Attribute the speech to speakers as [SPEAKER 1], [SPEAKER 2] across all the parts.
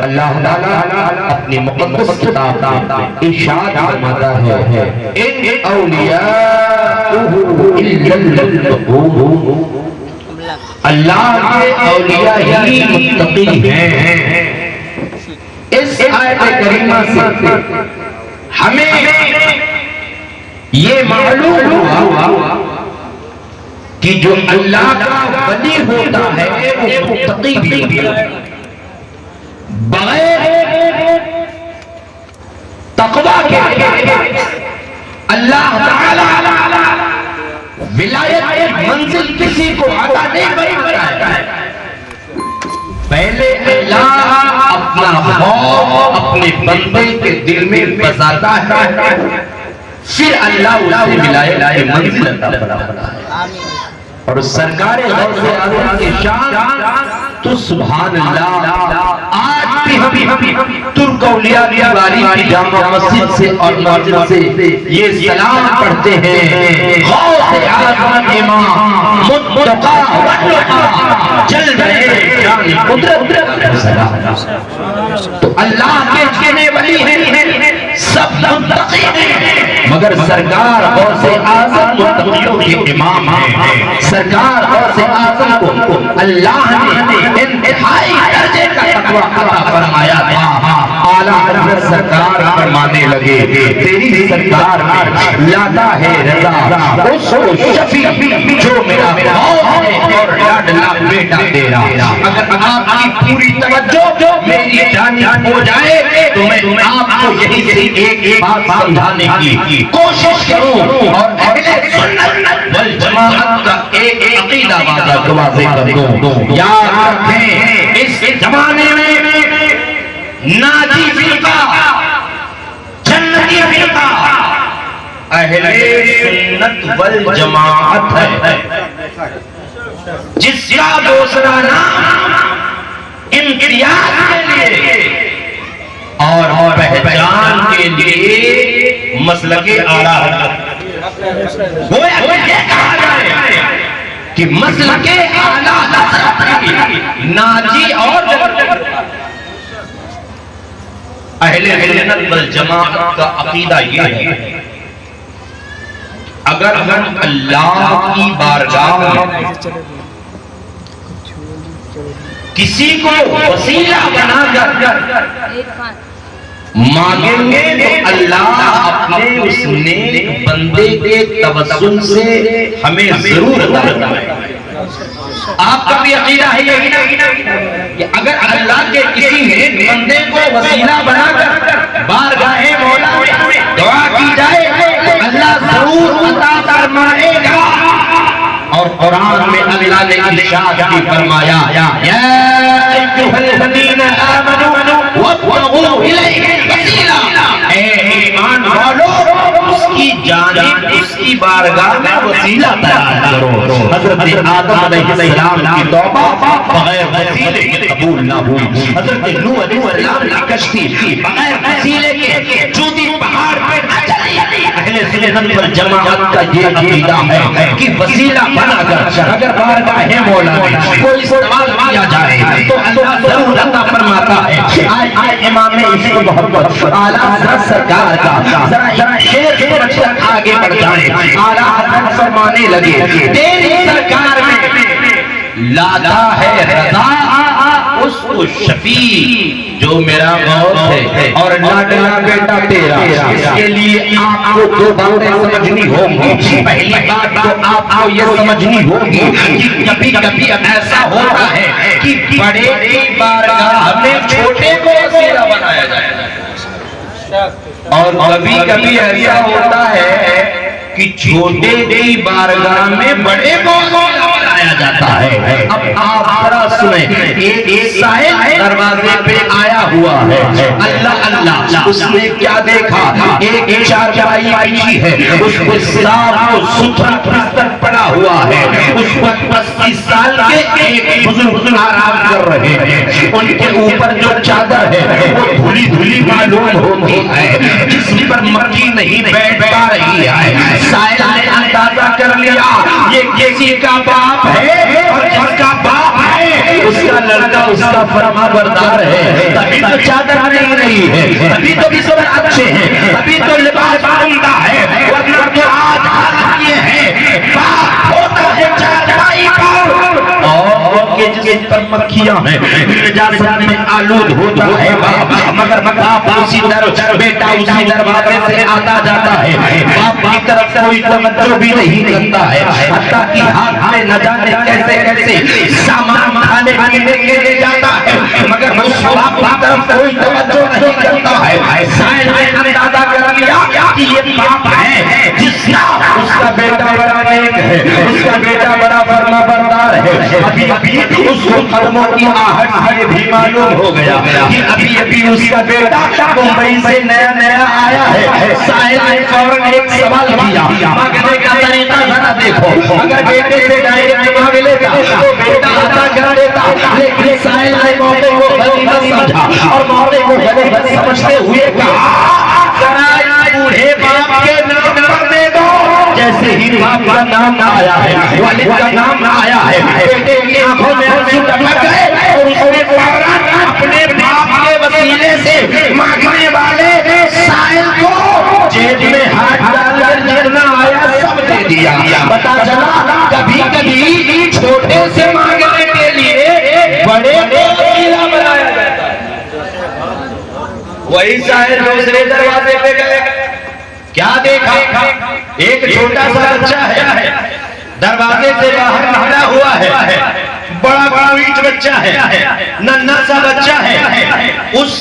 [SPEAKER 1] اللہ تعالیٰ اپنی مقدس کتاب میں ارشاد فرماتا ہے ان اولیاء اللہ کے اولیاء ہی متقی ہیں۔ اس آیت کریمہ سے ہمیں یہ معلوم ہوا کہ جو اللہ کا ولی ہوتا ہے وہ متقی بھی ہوتا ہے۔ بغیر تقویٰ کے اللہ تعالی ولایت منزل کسی کو عطا نہیں کرتا ہے۔ پہلے اللہ اپنا خوف اپنے بندے کے دل میں بساتا ہے، پھر اللہ اسے ولایت منزل عطا فرماتا ہے۔ اور سرکار غوث اعظم کی شان تو سبحان اللہ، آج بھی ہم ترک اولیاء کی باری کی جامع مسجد سے اور مسجد سے یہ سلام پڑھتے ہیں، غوث اعظم امام متقی واللقا چل رہے جان قدرت سلام۔ تو اللہ کے چنے ولی ہیں، سب متقی ہیں، مگر سرکار غوث اعظم متقیوں کے امام ہیں۔ سرکار غوث اعظم کو اللہ نے انتہائی درجے کا تقویٰ عطا فرمایا تھا۔ اعلیٰ حضرت سرکار فرمانے لگے تیری سرکار میں لاتا ہے رضا اس شفیع جو میرا غوث ہے اور لاڈلا بیٹا تیرا۔ اگر آپ کی پوری توجہ میری جانب ہو جائے تو میں آپ کو یہی سے ایک بات سمجھانے کی کوشش کروں اور اہل سنت والجماعت کا ایک عقیدہ واضح کر دوں۔ یاد رکھیں اس زمانے میں ناجی فرقہ، جنتی فرقہ اہل سنت والجماعت ہے، جس کا دوسرا نام امتیاز کے لیے اور پہچان کے لیے مسلک اعلیٰ حضرت، گویا یہ کہا جائے کہ مسلک اعلیٰ حضرت ناجی اور اہل سنت والجماعت کا عقیدہ یہ ہے اگر ہم اللہ کی بارگاہ میں کسی کو وسیلہ بنا کر مانگیں گے تو اللہ اپنے اس نیک بندے کے توسل سے ہمیں ضرور عطا فرمائے گا۔ آپ کا بھی عقیدہ ہے کہ اگر اللہ کے کسی نیک بندے کو وسیلہ بنا کر بارگاہ مولا میں دعا کی جائے تو اللہ ضرور عطا فرمائے گا۔ اور قرآن میں اللہ نے ارشاد بھی فرمایا یا ایھا الذین آمنوا وابتغوا الیہ الوسیلہ، اے ایمان والو اس کی جانب اس کی بارگاہ میں وسیلہ تلاش کرو۔ حضرت آدم علیہ السلام کی توبہ بغیر وسیلے کے قبول نہ ہوئی، حضرت نوح علیہ السلام کی کشتی بغیر وسیلے کے جودی پہاڑ پہ نہ چلی۔ اہل سنت والجماعت کا یہ عقیدہ ہے کہ وسیلہ بنا کر اگر بارگاہ مولا میں کوئی استعمال کیا جائے تو اللہ ضرور عطا فرماتا ہے۔ آج امام اس کو محبت اعلیٰ حضرت سرکار کا ذرا شیر سمجھ کر آگے بڑھ جائیں۔ اعلیٰ حضرت فرمانے لگے تیری سرکار میں لاتا ہے رضا اس کو شفیع جو میرا غوث ہے اور لاڈلا بیٹا تیرا۔ اس کے لیے آپ کو دو باتیں سمجھنی ہوں گی۔ پہلی بات تو آپ کو یہ سمجھنی ہوگی کہ کبھی کبھی ایسا ہوتا ہے کہ بڑے کی بارگاہ میں چھوٹے کو وسیلہ بنایا جائے، اور کبھی کبھی ایسا ہوتا ہے کہ چھوٹے کی بارگاہ میں بڑے کو بنایا جاتا ہے۔ اب آپ ذرا سنیں، ایک سائل دروازے پہ آیا ہوا ہے، اللہ اللہ، اس نے کیا دیکھا؟ ایک چارپائی بچھی ہے، اس پہ صاف و ستھرا بستر پڑا ہوا ہے، اس پر 25 سال کے ایک بزرگ آرام کر رہے ہیں، ان کے اوپر جو چادر ہے وہ دھلی دھلی معلوم ہوتی ہے، جسم پر مکھی نہیں بیٹھ پا رہی ہے۔ سائل نے اندازہ کر لیا یہ کسی کا باپ ہے اور جس کا باپ ہے اس کا لڑکا اس کا فرما بردار ہے، تبھی تو چادر نہیں رہی ہے، تبھی تو بستر اچھے ہیں، تبھی تو لباس عمدہ ہے، ورنہ تو آج حالت یہ ہے باپ ہوتا ہے چارپائی پر اور جس پر مکھیاں ہیں نجاست میں آلود ہوتا ہے باپ، مگر باپ اسی طرح بیٹا اسی دروازے سے آتا جاتا ہے، باپ کی طرف کوئی توجہ بھی نہیں کرتا ہے، حتیٰ کہ ہاتھ میں نہ جانے کیسے کیسے سامان کھانے پینے کے لے جاتا ہے، مگر اس باپ کی طرف کوئی توجہ نہیں کرتا ہے۔ سائنس نے اندازہ کر لیا کہ یہ باپ ہے جس کا اس کا بیٹا بڑا نیک ہے، اس کا بیٹا بڑا فرما بردار ہے، ابھی ابھی اس کو قدموں کی آہٹ سے بھی معلوم ہو گیا کہ ابھی ابھی اس کا بیٹا ممبئی سے نیا نیا آیا ہے۔ سائل نے فوراً ایک سوال کیا، مانگنے کا طریقہ ذرا دیکھو، اگر بیٹے سے ڈائریکٹ مانگ لیتا تو بیٹا عطا کر دیتا، لیکن سائل نے موقع کو غنیمت سمجھا اور موقع کو غنیمت سمجھتے ہوئے کہا ذرا بوڑھے باپ کے نام پر دے دو۔ جیسے ہی باپ کا نام آیا ہے، والد کا نام آیا ہے، بیٹے کی آنکھوں میں آنسو ٹپک گئے اور اس نے فوراً اپنے باپ کے وسیلے سے مانگنے والے سائل کو جیب میں ہاتھ ڈال کر جتنا آیا سب دے دیا۔ پتا چلا کبھی کبھی چھوٹے سے مانگنے کے لیے بڑے کو وسیلہ بنایا جاتا ہے۔ وہی سائل دوسرے دروازے پہ گئے، کیا دیکھا؟ ایک چھوٹا سا بچہ ہے، دروازے سے باہر نکلا ہوا ہے، بڑا بڑا ویٹ بچہ ہے، ننھا سا بچہ ہے، اس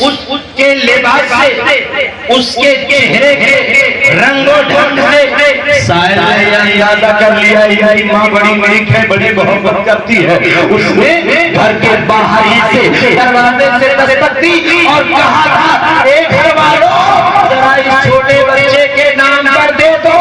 [SPEAKER 1] کے لباس سے، اس کے چہرے کے رنگ و ڈھنگ سے سائل نے یہ اندازہ کر لیا یہ ماں بڑی نیک ہے، بڑی محبت کرتی ہے۔ اس نے گھر کے باہر ہی سے دروازے سے دستک دی اور کہا تھا اے گھر والوں ذرا اس چھوٹے بچے کے نام پر دے دو۔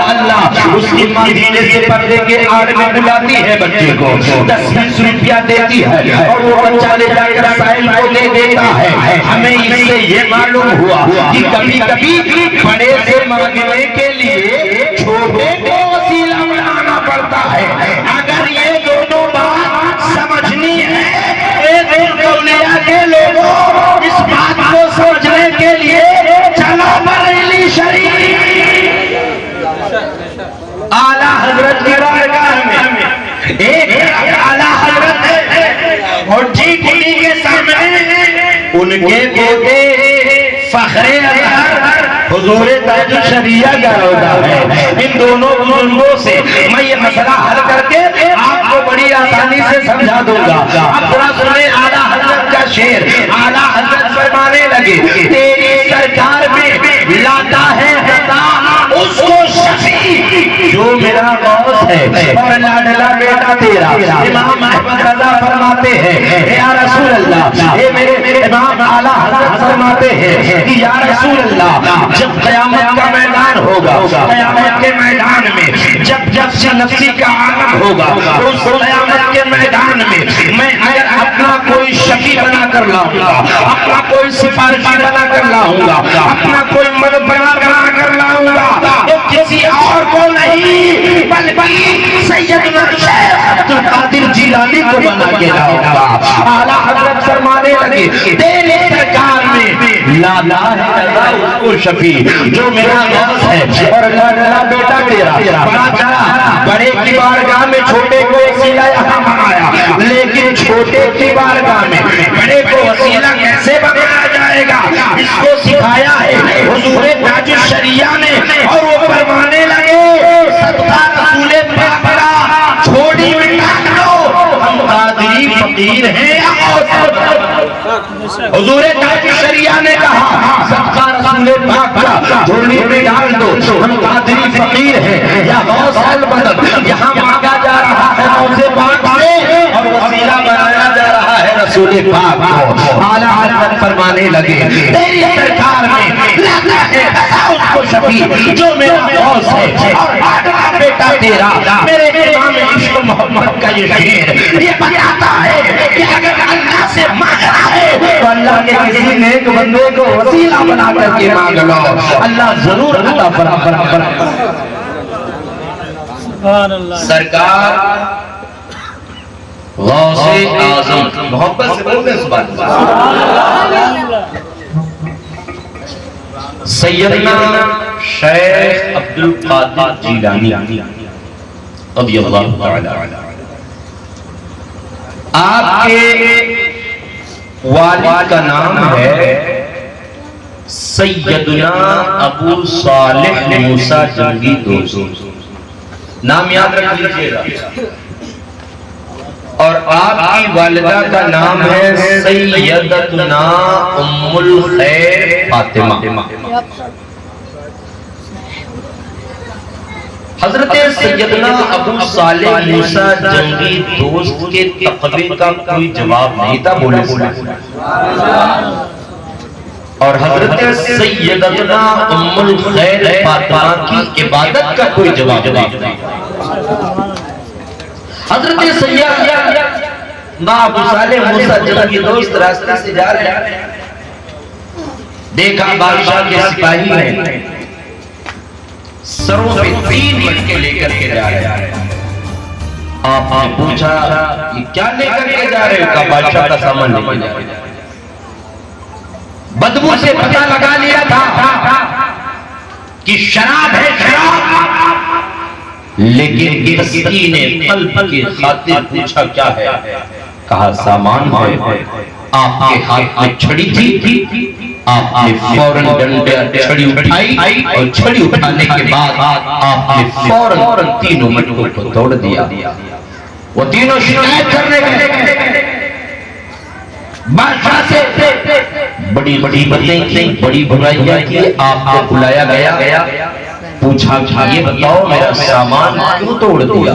[SPEAKER 1] اللہ اس کی ماں دینے سے پردے کے آڑ میں بلاتی ہے بچے کو، 10-20 روپیہ دیتی ہے اور وہ بچہ لے جا کر سائل کو دے دیتا ہے۔ ہمیں اس سے یہ معلوم ہوا کہ کبھی کبھی بڑے سے مانگنے کے لیے چھوٹے کو وسیلہ بنانا پڑتا ہے۔ اگر یہ دونوں بات سمجھنی ہے اولیاء کے لوگوں، اس بات کو سمجھنے کے لیے چلو بریلی شریف اعلیٰ حضرت کی بارگاہ میں ایک اعلیٰ حضرت ہے اور ٹھیک انہی کے سامنے ان کے بیٹے فخر اظہر حضور تاج الشریعہ کا روضہ ہے۔ ان دونوں بزرگوں سے میں یہ مسئلہ حل کر کے آپ کو بڑی آسانی سے سمجھا دوں گا۔ اب ذرا سنیں اعلیٰ حضرت کا شعر۔ اعلیٰ حضرت فرمانے لگے تیری سرکار میں لاتا ہے خطا اس کو شفیع جو میرا غوث ہے اور لاڈلا بیٹا تیرا۔ امام احمد رضا فرماتے ہیں یا رسول اللہ، اے میرے امام اعلیٰ حضرت فرماتے ہیں کہ یا رسول اللہ جب قیامت کا میدان ہوگا، قیامت کے میدان میں جب نفسی کا عالم ہوگا، اس قیامت کے میدان میں میں اگر اپنا کوئی شفیع بنا کر لاؤں گا، اپنا کوئی سفارشی بنا کر لاؤں گا، اپنا کوئی مدد بنا کر لاؤں گا تو کسی اور کو نہیں بلکہ سیدنا شیخ عبد القادر جیلانی کو بنا کے لاؤں گا۔ اعلیٰ حضرت فرمانے لگے تیرے سرکار میں لالا ہے اس کو شفیع جو میرا غوث ہے اور لاڈلا بیٹا تیرا۔ بڑا چلا بڑے کی بارگاہ میں چھوٹے کو وسیلہ یہاں بنایا، لیکن چھوٹے کی بارگاہ میں بڑے کو وسیلہ کیسے بنایا جائے گا اس کو سکھایا ہے حضور تاج الشریعہ نے۔ اور وہ فرمانے لگے صدقہ رسول پاک کا چھوڑی مٹا دو، ہم قادری فقیر ہیں یا غوث؟ حضور تاج الشریعہ نے کہا صدقہ رسول پاک کا چھوڑی میں ڈال دو، ہم قادری فقیر ہیں یا غوث البلد؟ یہاں مانگا جا رہا ہے غوث پاک سے اور وسیلہ بنایا جا رہا ہے رسول پاک کو۔ اعلیٰ حضرت فرمانے لگے تیری سرکار میں لاتا ہے اس کو شفیع جو میرا غوث ہے اور لاڈلا بیٹا تیرا۔ میرے امام عشق محمد کا یہ شعر یہ بتاتا ہے کہ اگر اللہ سے مانگنا ہے تو اللہ کے کسی نیک بندے کو وسیلہ بنا کر کے مانگ لو، اللہ ضرور عطا فرمائے۔ سرکار غوث اعظم، محبت سے بولتے ہیں سبحان اللہ، سیدنا شیخ عبد القادر جیلانی رضی اللہ تعالی عنہ، آپ کے والد کا نام ہے سیدنا ابو صالح موسیٰ جنگی دوست، نام یاد رکھ لیجئے گا، اور آپ کی والدہ کا نام ہے سیدتنا ام الخیر فاطمہ۔ حضرت سیدنا ابو صالح موسیٰ جنگی دوست کے تقوی کا کوئی جواب نہیں تھا، بولے اور حضرت سیدتنا ام الخیر فاطمہ کی عبادت کا کوئی جواب نہیں تھا۔ حضرت سیدنا ابو صالح موسیٰ جنگی دوست راستے سے جا رہے ہیں، دیکھا بادشاہ کے سپاہی ہیں سروں پہ 3 مٹکے لے کر کے جا رہے ہیں۔ آپ نے پوچھا یہ کیا لے کر کے جا رہے ہو؟ کہا بادشاہ کا سامان لے کے جا رہے ہیں۔ بدبو سے پتہ لگا لیا تھا کہ شراب ہے شراب، لیکن تسکین قلب کی خاطر پوچھا کیا ہے؟ کہا سامان ہے۔ آپ کے ہاتھ میں چھڑی تھی، آپ نے فوراً ڈنڈے چھڑی اٹھائی اور چھڑی اٹھانے کے بعد آپ نے فوراً تینوں مٹکوں کو توڑ دیا۔ وہ تینوں شکایت کرنے گئے بادشاہ سے، بڑی بڑی باتیں کی، بڑی برائیاں کی، آپ کو بلایا گیا، پوچھا یہ بتاؤ میرا سامان کیوں توڑ دیا؟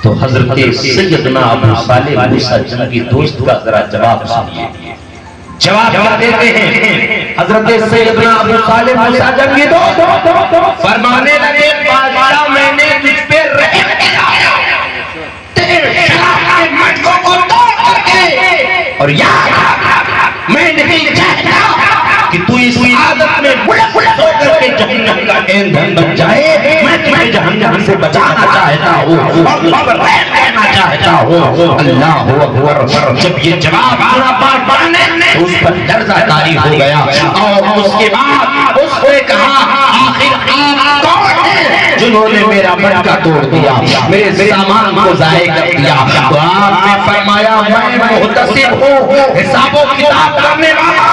[SPEAKER 1] تو حضرت سیدنا ابو صالح موسیٰ جنگی دوست کا ذرا جواب سنیے۔ جواب کیا دیتے ہیں حضرت سیدنا ابو صالح موسیٰ جنگی دوست؟ فرمانے لگے بادشاہ میں نے تجھ پہ رحم کیا، تیرے شراب کے مٹکوں کو توڑ کر کے، اور یاد میں نہیں چاہتا کہ تو اس عادت میں بلک ہو کر کے جہنم کا ایندھن بن جائے۔ میں تمہیں جہنم سے بچانا چاہتا ہوں اور رحم کرنا چاہتا ہوں۔ اللہ اکبر۔ جب یہ جواب آنا بات نے اس پر لرزہ طاری ہو گیا، اور اس کے بعد اس نے کہا آخر آپ کون ہیں جنہوں نے میرا مٹکا توڑ دیا، میرے سامان کو ضائع کر دیا؟ تو آپ نے فرمایا میں محتسب ہوں، حساب و کتاب کرنے والا،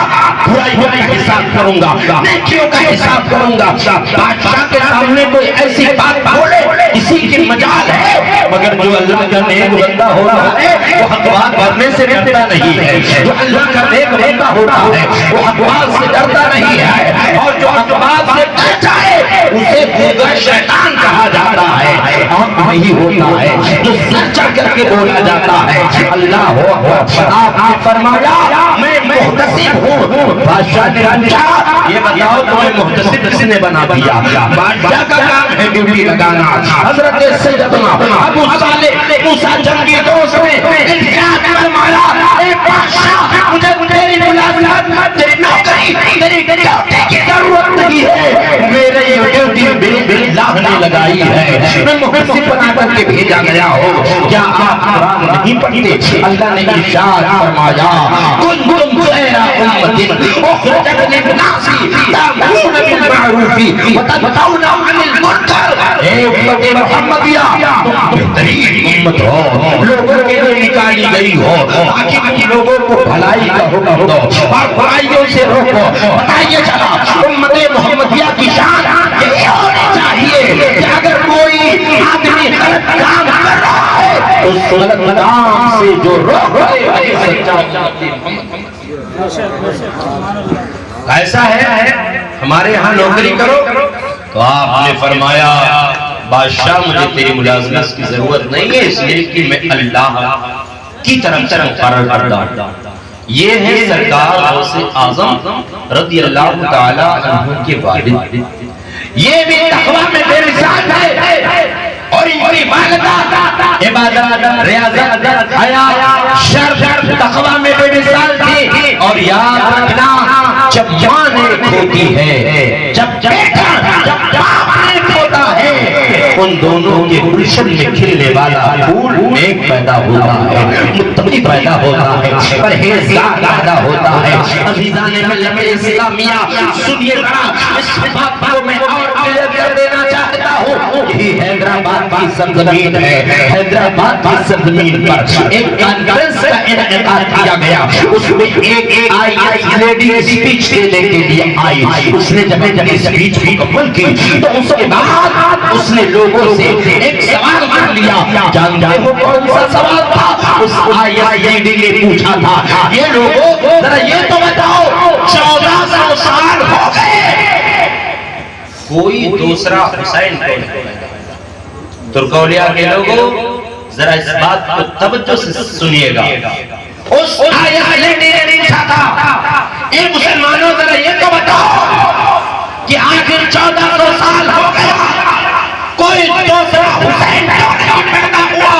[SPEAKER 1] برائیوں کا حساب کروں گا، نیکیوں کا حساب کروں گا۔ بادشاہ کے سامنے کوئی ایسی بات بولے اسی کی مجال ہے، مگر جو اللہ کا نیک بندہ ہو رہا ہے وہ حق بات کرنے سے ڈرتا نہیں ہے، جو اللہ کا نیک بندہ ہوتا ہے وہ حق بات سے ڈرتا نہیں ہے، اور جو حق بات سے ڈرتا ہے اسے گوگا شیطان کہا جاتا ہے، اور نہیں ہوتا ہے جو سر چڑھ کر کے بولا جاتا ہے۔ اللہ ہو آپ نے فرمایا میں محتسب ہوں۔ بادشاہ نے پوچھا یہ بتاؤ تمہیں محتسب کس نے بنا دیا؟ بادشاہ کا کام ہے ڈیوٹی لگانا۔ حضرت سیدنا ابو صالح موسیٰ جنگی دوست نے انتخاب فرمایا اے بادشاہ مجھے تیری ملازمت، تیری نوکری، تیری ڈیوٹی کی ضرورت نہیں ہے، میرے یہ ڈیوٹی اللہ نے لگائی ہے، میں محتسب بنا کر کے بھیجا گیا ہوں۔ کیا آپ قرآن نہیں پڑھتے؟ اللہ نے ارشاد فرمایا کنتم خیر امۃ اخرجت للناس تأمرون بالمعروف وتنهون عن المنکر۔ اے امت محمدیہ تم بہترین امت ہو، لوگوں کے لیے نکالی گئی ہو تاکہ لوگوں کو بھلائی کا حکم دو اور برائیوں سے روکو۔ بتائیے چلا امت محمدیہ کی شان یہ ہونی چاہیے کہ اگر کوئی آدمی غلط کام کر رہا ہے تو اس غلط کام سے جو روک دے سچا محمد۔ ایسا ہے ہمارے ہاں نوکری کرو تو آپ نے فرمایا بادشاہ مجھے تیری ملازمت کی ضرورت نہیں ہے، اس لیے کہ میں اللہ کی طرف مقرر کردہ ہوں۔ یہ ہے سرکار غوث اعظم رضی اللہ تعالی عنہ کے والد، یہ بھی تقویٰ میں بے مثال ہے، اور ان کی عبادت، ریاضت، حیا، شرف، تقویٰ میں بے مثال تھی۔ اور یاد رکھنا جب ماں نیک ہوتی ہے، جب بیٹا، جب باپ نیک ہوتا ہے ان دونوں کے گلشن میں کھلنے والا پھول نیک پیدا ہوتا ہے، متقی پیدا ہوتا ہے، پرہیزگار پیدا ہوتا ہے۔ عزیزان ملت اسلامیہ سنیے ذرا، اس بات کو میں اور کلیئر کر دینا چاہتا ہوں، یہی حیدرآباد کی سرزمین ہے۔ حیدرآباد کی سرزمین پر ایک کانفرنس کا انعقاد کیا گیا، اس میں ایک لیڈی اسپیچ دینے کے لیے آئی۔ اس نے جب اسپیچ مکمل کی تو اس کے بعد اس نے لوگوں سے ایک سوال کر لیا۔ جانتے ہو کون سا سوال تھا؟ اس لیڈی نے پوچھا تھا، یہ لوگوں ذرا یہ تو بتاؤ 1400 سال ہو گئے، کوئی دوسرا حسین کون ہے؟ ترکولیا کے لوگوں ذرا اس بات کو توجہ سے سنیے گا۔ اس لیڈی نے پوچھا تھا، اے مسلمانوں ذرا یہ تو بتاؤ کہ آخر 1400 سال ہو گیا، کوئی دوسرا حسین نہیں پیدا ہوا۔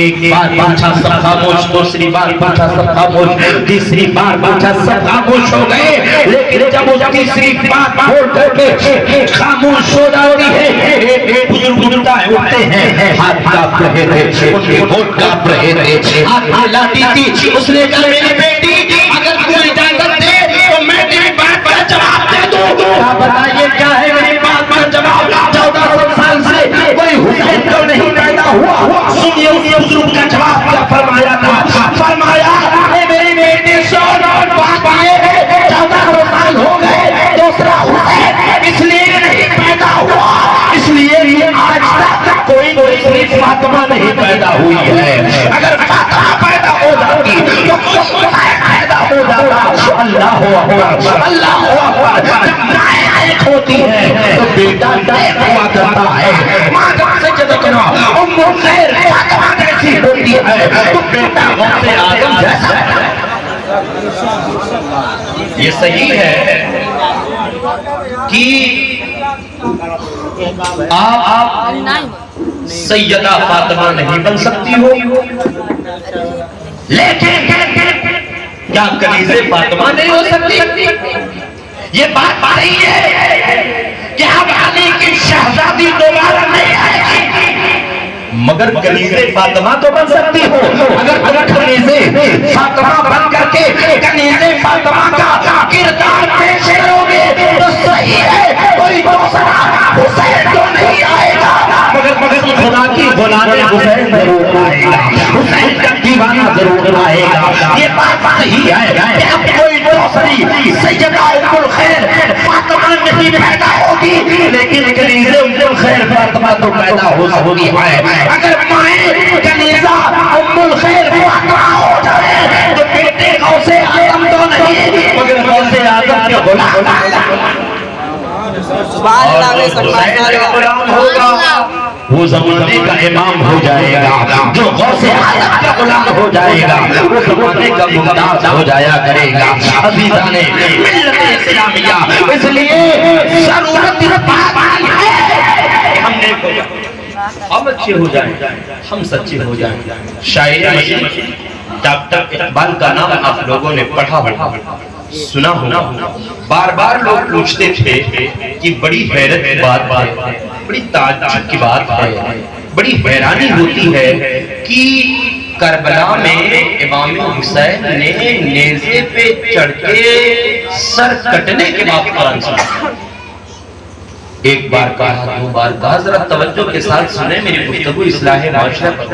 [SPEAKER 1] ایک بار پوچھا سب خاموش، دوسری بار پوچھا سب خاموش، تیسری بار پوچھا سب خاموش ہو گئے۔ لیکن جب وہ تیسری بات بول کر کے خاموش ہو جاتی ہے، بزرگ اٹھتے ہیں، ہاتھ کانپ رہے تھے، ان کے ہونٹ کانپ رہے تھے، ہاتھ ہلاتی تھی۔ اس نے کہا میری بیٹی اگر کوئی اجازت دے تو میں تیری بات پر جواب دے دوں۔ کیا بتائیے کیا ہے میری بات پر جواب؟ 1400 سال سے کوئی حسین تو نہیں پیدا ہوا۔ سنیے بزرگ کا جواب کیا فرمایا تھا؟ فرمایا اے میری بیٹی سن، بات یہ ہے 1400 سال ہو گئے، دوسرا حسین اس لیے نہیں پیدا ہوا اس لیے کہ آج تک کوئی دوسری فاطمہ نہیں پیدا ہوئی ہے۔ اگر فاطمہ پیدا ہو جاتی تو حسین پیدا ہو جاتا۔ اللہ اکبر، اللہ اکبر۔ جب ماں ایک ہوتی ہے تو بیٹا ایک ہوا کرتا ہے۔ ماں جب سجدہ کرو ام الخیر فاطمہ جیسی ہوتی ہے تو بیٹا غوث اعظم جیسا ہے۔ یہ صحیح ہے کہ آپ سیدہ فاطمہ نہیں بن سکتی ہو، لیکن کیا کنیز فاطمہ نہیں ہو سکتی؟ یہ بات صحیح ہے کہ اب علی کی شہزادی دوبارہ نہیں آئے گی، مگر کنیز فاطمہ تو بن سکتی ہو۔ اگر کنیز فاطمہ بن کر کے کنیز فاطمہ کا کردار پیش کرو گے تو صحیح ہے، کوئی دوسرا حسین تو نہیں آئے گا، مگر خدا کی غلام حسین ضرور آئے گا، حسین کا دیوانہ ضرور آئے گا۔ یہ بات صحیح ہے کہ اب کوئی دوسری سیدہ ام الخیر فاطمہ نہیں پیدا ہوگی، لیکن کنیز ام الخیر فاطمہ تو پیدا ہو سکتی ہے۔ اگر مائیں کنیزہ ام الخیر فاطمہ ہو جائے تو بیٹے غوث اعظم تو نہیں مگر غوث اعظم کے غلام ہوگا، وہ زمانے کا امام ہو جائے گا، جو غوث اعظم کا غلام ہو جائے گا وہ زمانے کا ممتاز ہو جایا کرے گا۔ عزیزان ملت اسلامیہ، اس لیے ضرورت اس بات کی ہے ہم نیک ہو جائیں، ہم اچھے ہو جائیں، ہم سچے ہو جائیں۔ شاعر مشہور ڈاکٹر اقبال کا نام آپ لوگوں نے پڑھا سنا ہونا۔ بار بار لوگ پوچھتے تھے کہ بڑی حیرت کی بات ہے، بڑی تعجب کی بات ہے، بڑی حیرانی ہوتی ہے کہ کربلا میں امام حسین نے نیزے پہ چڑھ کے سر کٹنے کے بعد قرآن سنا۔ ایک بار کہا، دو بار کہا، ذرا توجہ کے ساتھ سنیں میری گفتگو اصلاح معاشرہ پر۔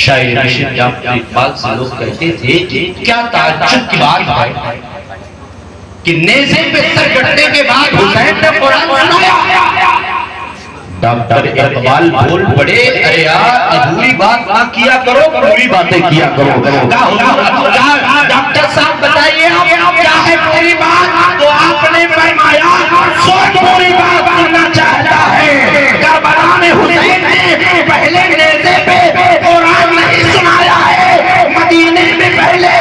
[SPEAKER 1] شاعر رشید ڈاکٹر اقبال سے لوگ کہتے تھے کیا تعجب کی بات ہے کہ نیزے پہ سر کٹنے کے بعد حسین نے قرآن سنایا۔ ڈاکٹر اقبال بول پڑے، ارے یار ادھوری بات نہ کیا کرو، پوری باتیں کیا کرو۔ ڈاکٹر صاحب بتائیے آپ کیا ہے پوری بات؟ تو آپ نے فرمایا سو پوری بات کرنا چاہتا ہے۔ کربلا میں حسین نے پہلے نیزے پہ قرآن نہیں سنایا ہے، مدینے میں پہلے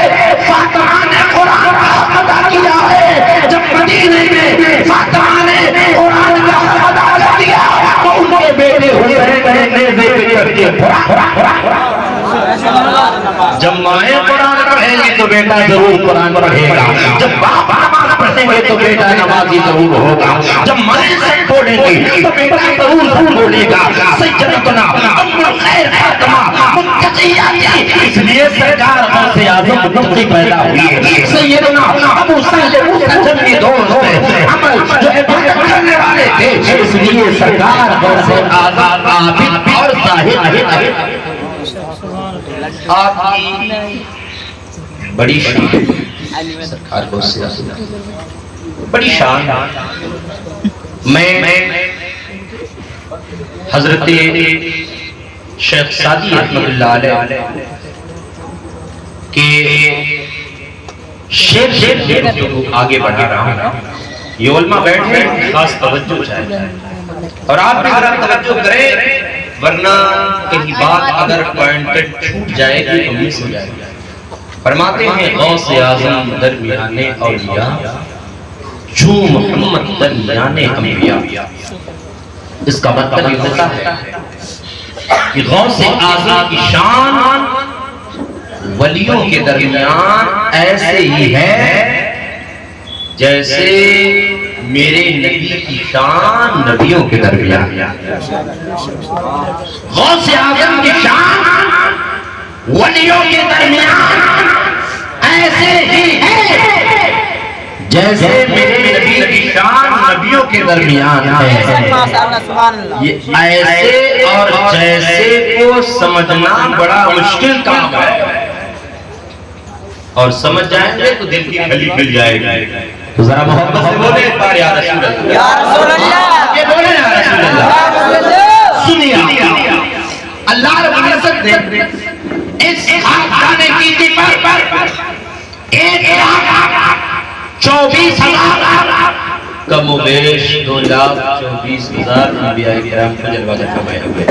[SPEAKER 1] فاطمہ نے قرآن کا حق ادا کیا ہے۔ جب مدینے میں فاطمہ نے قرآن کا حق ادا کیا تو ان کے بیٹے حسین نے نیزے پہ چڑھ کے جب مائیں قرآن پڑھیں گی تو بیٹا ضرور قرآن پڑھے گا، جب باپ نماز پڑھیں گے تو بیٹا نمازی ضرور ہوگا، جب مائیں سچ بولیں گی تو بیٹا ضرور بولے گا۔ سیدتنا ام الخیر فاطمہ منتقیہ تھی، اس لیے سرکار غوث اعظم منتقی پیدا ہوئی ہے۔ سیدنا ابو سہل مستجب کی دوست عمل جو عبادت کرنے والے تھے، اس لیے سرکار غوث اعظم عابد اور زاہد ہے۔ آپ کی بڑی شان سرکار غوث اعظم بڑی شان۔ میں حضرت شیخ سعدی رحمۃ اللہ علیہ کہ شیر جو آگے بڑھا رہا ہوں، یہ علماء بیٹھے خاص توجہ چاہیے اور آپ بھی ذرا توجہ کریں، ورنہ کہیں بات اگر پوائنٹڈ چھوٹ جائے گی تو مس ہو جائے گی۔ فرماتے ہیں غوث اعظم درمیان اولیاء جو محمد درمیان انبیاء۔ اس کا مطلب یہ ہوتا ہے کہ غوث اعظم کی شان ولیوں کے درمیان ایسے ہی ہے جیسے میرے نبی کی شان نبیوں کے درمیان۔ غوث اعظم کی شان ولیوں کے درمیان ایسے ہی ہے جیسے میرے نبی کی شان نبیوں کے درمیان ہے۔ یہ ایسے اور جیسے کو سمجھنا بڑا مشکل کام ہے، اور سمجھ جائیں گے تو دل کی گھلی مل جائے گی۔ تو ذرا محبت سے بولے ایک بار یا رسول اللہ، یا رسول اللہ، یہ بولے یا رسول اللہ۔ سنیے اللہ رب العزت نے اس خاکدان کیتی پر 1,24,000 کم و بیش 2,24,000 انبیاء کرام کو جلوہ فرمایا ہوئے،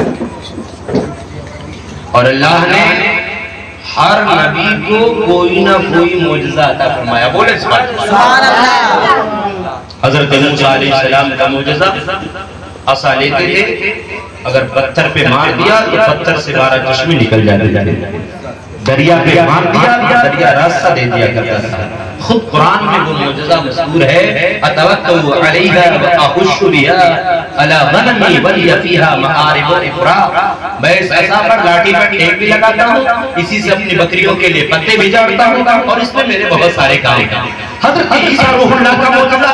[SPEAKER 1] اور اللہ نے ہر نبی کو کوئی نہ کوئی معجزہ عطا فرمایا۔ بولے سبحان اللہ۔ حضرت موسیٰ علیہ السلام کا معجزہ عصا لیتے تھے، اگر پتھر پہ مار دیا تو پتھر سے 12 چشمے نکل جاتے، دریا پہ مار دیا دریا راستہ دے دیا کرتا تھا۔ خود قرآن میں وہ معجزہ مذکور ہے، اتوکل علیہا واحش بها علی غنمی ولی فیہا مآرب اخری۔ میں اس عصا پر لاٹھی پر ٹیک بھی لگاتا ہوں، اسی سے اپنی بکریوں کے لیے پتے بھی جاڑتا ہوں، اور اس میں میرے بہت سارے کام ہیں۔ حضرت عیسیٰ روح اللہ کا معجزہ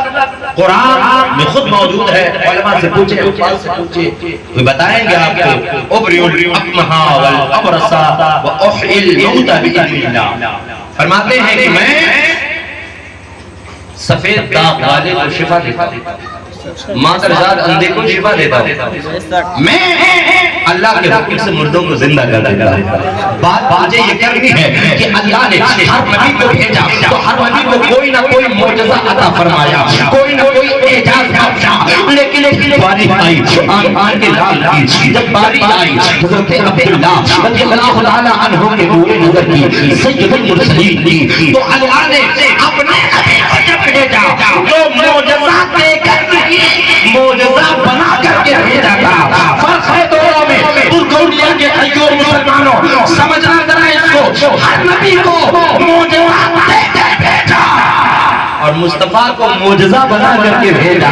[SPEAKER 1] قرآن میں خود موجود ہے۔ علماء سے پوچھیں، اطفال سے پوچھیں، وہ بتائیں گے آپ کو۔ ابری الاکمہا والابرصا واحیی الموتى باذن اللہ۔ فرماتے ہیں کہ میں سفید داغ والے کو شفا دیتا ہوں، مادرزاد اندھے کو شفا دیتا ہوں، میں اللہ کے حکم سے مردوں کو زندہ کر دیتا ہوں۔ بات مجھے یہ کرنی ہے کہ اللہ نے ہر نبی کو بھیجا تو ہر نبی کو کوئی نہ کوئی معجزہ عطا فرمایا، کوئی نہ کوئی اعجاز بخشا، لیکن باری آئی آن کے لال کی، جب باری آئی حضرت عبداللہ رضی اللہ تعالیٰ عنہ کے نور نظر کی، سید المرسلین کی، تو اللہ نے اپنے نبی کو جب بھیجا تو معجزہ دے کر نہیں، معجزہ بنا کر کے بھیجا تھا۔ فرق ہے دونوں میں۔ ترکونیا کے ایور مسلمانوں سمجھنا ذرا اس کو، ہر نبی کو معجزہ دے کر بھیجا اور مصطفیٰ کو معجزہ بنا کر کے بھیجا۔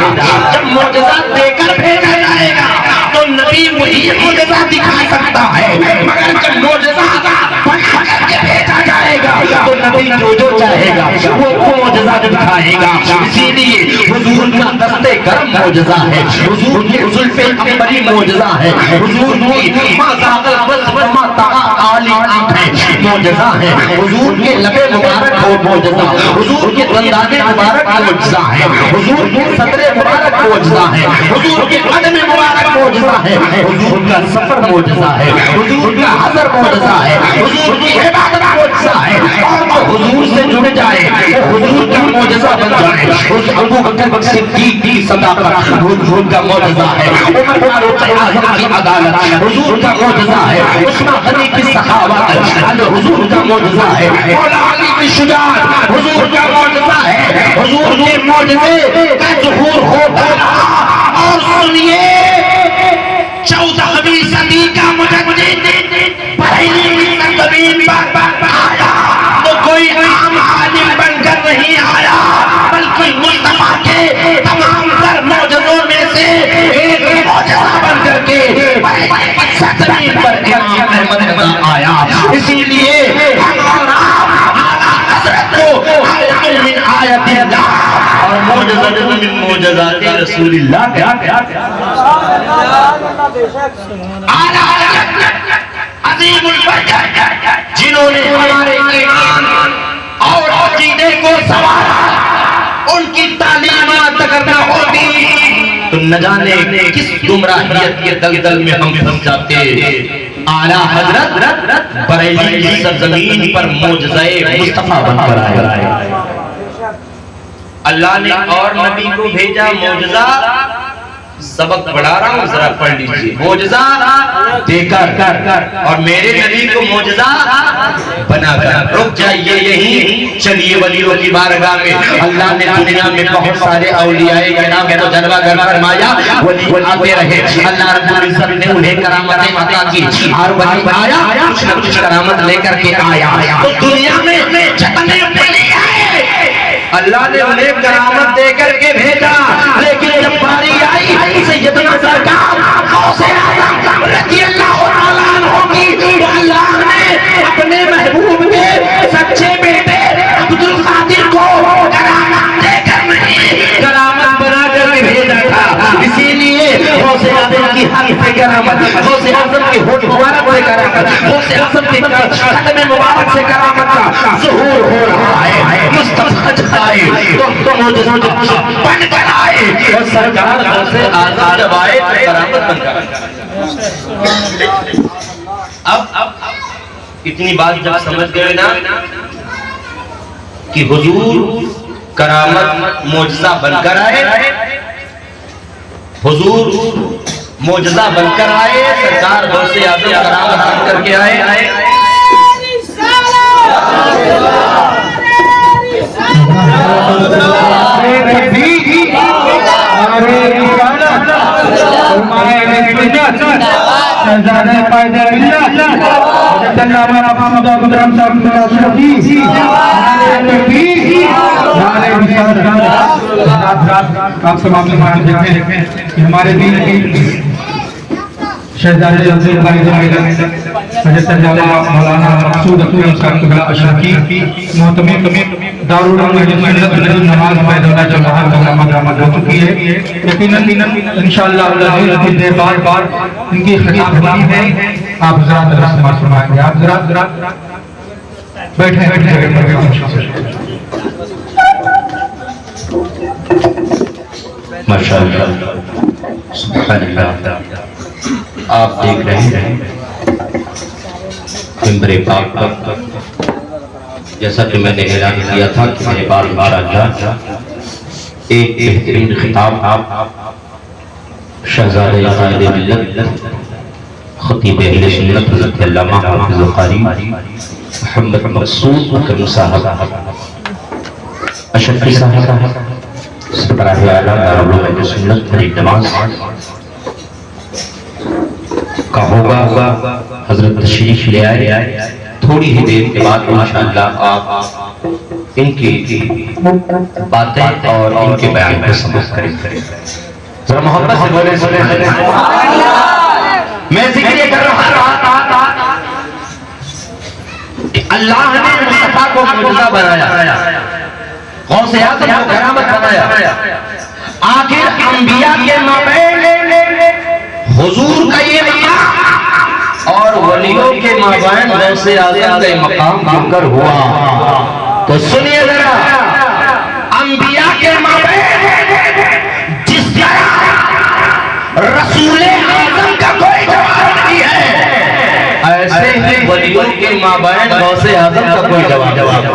[SPEAKER 1] جب معجزہ دے کر بھیجا جائے گا تو نبی وہی معجزہ دکھا سکتا ہے، مگر جب معجزہ بنا کر کے بھیجا جائے گا تو نبی جو چاہے گا وہ معجزہ دکھائے گا۔ اسی لیے حضور کا دست کرم معجزہ ہے، حضور کی زلف عنبری معجزہ ہے، حضور کی ما زاغ البصر وما طغى عالی آنکھیں معجزہ ہے، حضور کے لب مبارک وہ معجزہ، حضور کے دندان مبارک معجزہ ہے، حضور کے صدر مبارک معجزہ ہے، حضور کے قدم مبارک معجزہ ہے، حضور کا سفر معجزہ ہے، حضور کا حضر معجزہ ہے، حضور کی عبادت معجزہ ہے، اور جو حضور سے جڑ جائے وہ حضور کا معجزہ بن جائے۔ ابو بکر صدیق کی صداقت حضور کا معجزہ ہے، عمر فاروق اعظم کی عدالت حضور کا معجزہ ہے، عثمان غنی کی سخاوت حضور کا معجزہ ہے، مولا علی کی شجاعت حضور کا معجزہ ہے۔ حضور کے معجزے کا ظہور ہوتا اور سنیے 14ویں صدی کا مجدد پہلی تقویم پر آیا تو کوئی عام عالم بن کر نہیں آیا، بلکہ نہ آیا، اسی لیے من آیت اللہ اور معجزۃ من معجزات رسول اللہ کیا عظیم الفضل جنہوں نے ہمارے ایمان اور عقیدے کو سنوارا، ان کی تعلیمات اگر نہ ہوتی تو نہ جانے کس گمراہیت کے دلدل میں ہم پھنس جاتے۔ اعلیٰ حضرت بریلی کی سرزمین پر معجزہ مصطفیٰ بن کر آئے۔ اللہ نے اور نبی کو بھیجا معجزہ، سبق پڑھا رہا ہوں ذرا پڑھ لیجئے، معجزہ دے کر اور میرے نبی کو معجزہ بنا کر۔ رک جائیے یہیں، چلیے ولیوں کی بارگاہ میں۔ اللہ نے دنیا میں بہت سارے اولیاء کرام کو جلوہ گر فرمایا، ولی آتے رہے، اللہ رب العزت نے انہیں کرامتیں عطا کی، ہر ولی آیا کچھ نہ کچھ کرامت لے کر کے آیا۔ تو دنیا میں جتنے ولی آئے اللہ نے انہیں کرامت دے کر کے بھیجا، لیکن جب باری آئی سیدنا سرکار غوث اعظم رضی اللہ تعالیٰ عنہ کی، تو اللہ نے اپنے محبوب کے سچے بیٹے عبد القادر کو کرامت دے کر نہیں، کرامت بنا کر کے بھیجا تھا۔ اسی لیے غوث اعظم کی حق سے کرامت، غوث اعظم کی ہوٹھ مبارک سے کرامت، غوث اعظم کی قدم مبارک سے کرامت کا ظہور ہو رہا ہے۔ مصطفیٰ جائے تو معجزہ بن کر آئے، اور سرکار غوث اعظم جب آئے تو کرامت بن کر آئے۔ اب اتنی بات جب سمجھ گئے نا کہ حضور کرامت معجزہ بن کر آئے، حضور معجزہ بن کر آئے، سرکار غوث اعظم کرامت بن کر کے آئے۔
[SPEAKER 2] آپ سب آپ دیکھیں کہ ہمارے دین کی شہزادے حضرت مولانا مقصود اکرم صاحب قبلہ اشرفی محتمم دارالعلوم نماز پیدانا جماعت درآمد ہو چکی ہے۔ یقیناً انشاءاللہ کچھ دیر بعد ان کی خطاب ہونی ہے، آپ حضرات درس نماز فرمائیں گے۔ آپ حضرات بیٹھیں جگہ پر
[SPEAKER 1] ماشاءاللہ سبحان اللہ۔ آپ دیکھ رہے ہیں منبر پاک پر، جیسا کہ میں نے اعلان کیا تھا کہ میرے بار انشاءاللہ ایک بہترین خطاب شہزادہ قائد ملت خطیب اہل سنت حضرت علامہ حافظ قاری محمد مقصود اکرم صاحب اشرفی صاحب سربراہ اعلیٰ دارالعلوم اہل سنت فریق نماز کا ہوگا۔ حضرت تشریف لے آئے، تھوڑی ہی دیر کے بعد انشاءاللہ آپ ان کی باتیں اور ان کے بیان کو سمجھ کریں۔ ذرا محبت سے بولیں سبحان اللہ۔ میں ذکر یہ کر رہا تھا اللہ نے مصطفیٰ کو معجزہ بنایا، غوث اعظم کو کرامت بنایا۔ آخر انبیاء کے مابین حضور کا یہ مقام اور ولیوں کے مابین غوث اعظم کا مقام کیوں کر ہوا؟ تو سنیے ذرا، انبیاء کے مابین جس طرح رسول اعظم کا کوئی جواب نہیں ہے، ایسے ہی ولیوں کے مابین غوث اعظم کا کوئی جواب نہیں۔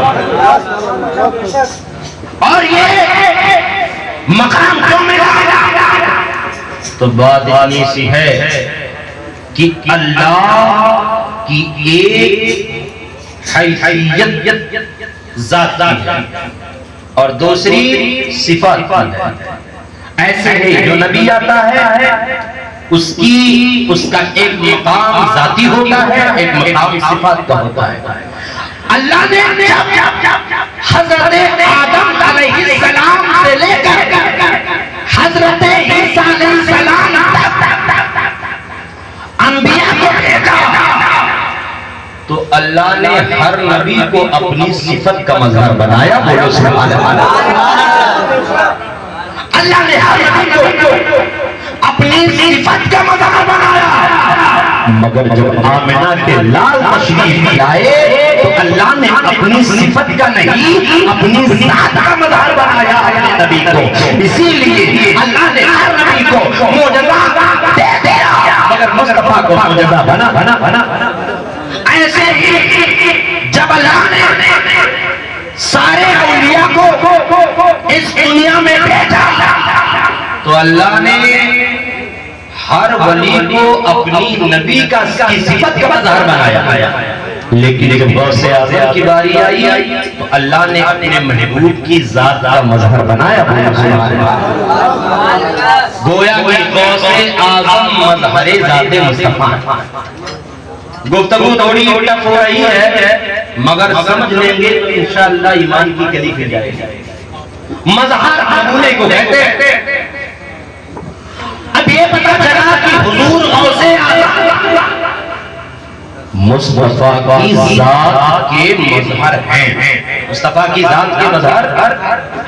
[SPEAKER 1] اور یہ مقام کیوں ملا؟ تو بات اتنی سی ہے کہ اللہ کی ایک حیثیت ذاتی ہے اور دوسری صفات ہے۔ ایسے ہی جو نبی آتا ہے اس کا ایک مقام ذاتی ہوتا ہے، ایک مقام صفات کا ہوتا ہے۔ اللہ نے حضرت آدم علیہ السلام سے لے کر حضرت عیسیٰ علیہ السلام تک انبیاء کو بھیجا، اللہ نے ہر نبی کو اپنی صفت کا مظہر بنایا. بولو سبحان اللہ. اللہ نے ہر نبی کو اپنی صفت کا مظہر بنایا. مگر جب آمنہ کے لال تشریف لائے تو اللہ نے اپنی صفت کا نہیں اپنی ذات کا مظہر بنایا اپنے نبی کو. اسی لیے اللہ نے ہر نبی کو معجزہ دے دیا مگر مصطفیٰ کو معجزہ بنا. ایسے ہی جب اللہ نے سارے اولیاء کو اس دنیا میں بھیجا تو اللہ نے ہر ولی کو اپنی نبی کا صفت کا مظہر بنایا. لیکن جب غوث اعظم کی باری آئی تو اللہ نے اپنے محبوب کی ذات کا مظہر بنایا. گویا کہ غوث اعظم مظہر ذات مصطفیٰ. گفتگو تھوڑی ٹف ہو رہی ہے مگر سمجھ لیں گے تو انشاءاللہ ایمان کی کلی کھل جائے گی. مظہر نمونے کو کہتے ہیں. اب یہ پتہ چلا کہ حضور غوث اعظم مصطفیٰ کی ذات کے مظہر ہیں. مصطفیٰ کی ذات کے مظہر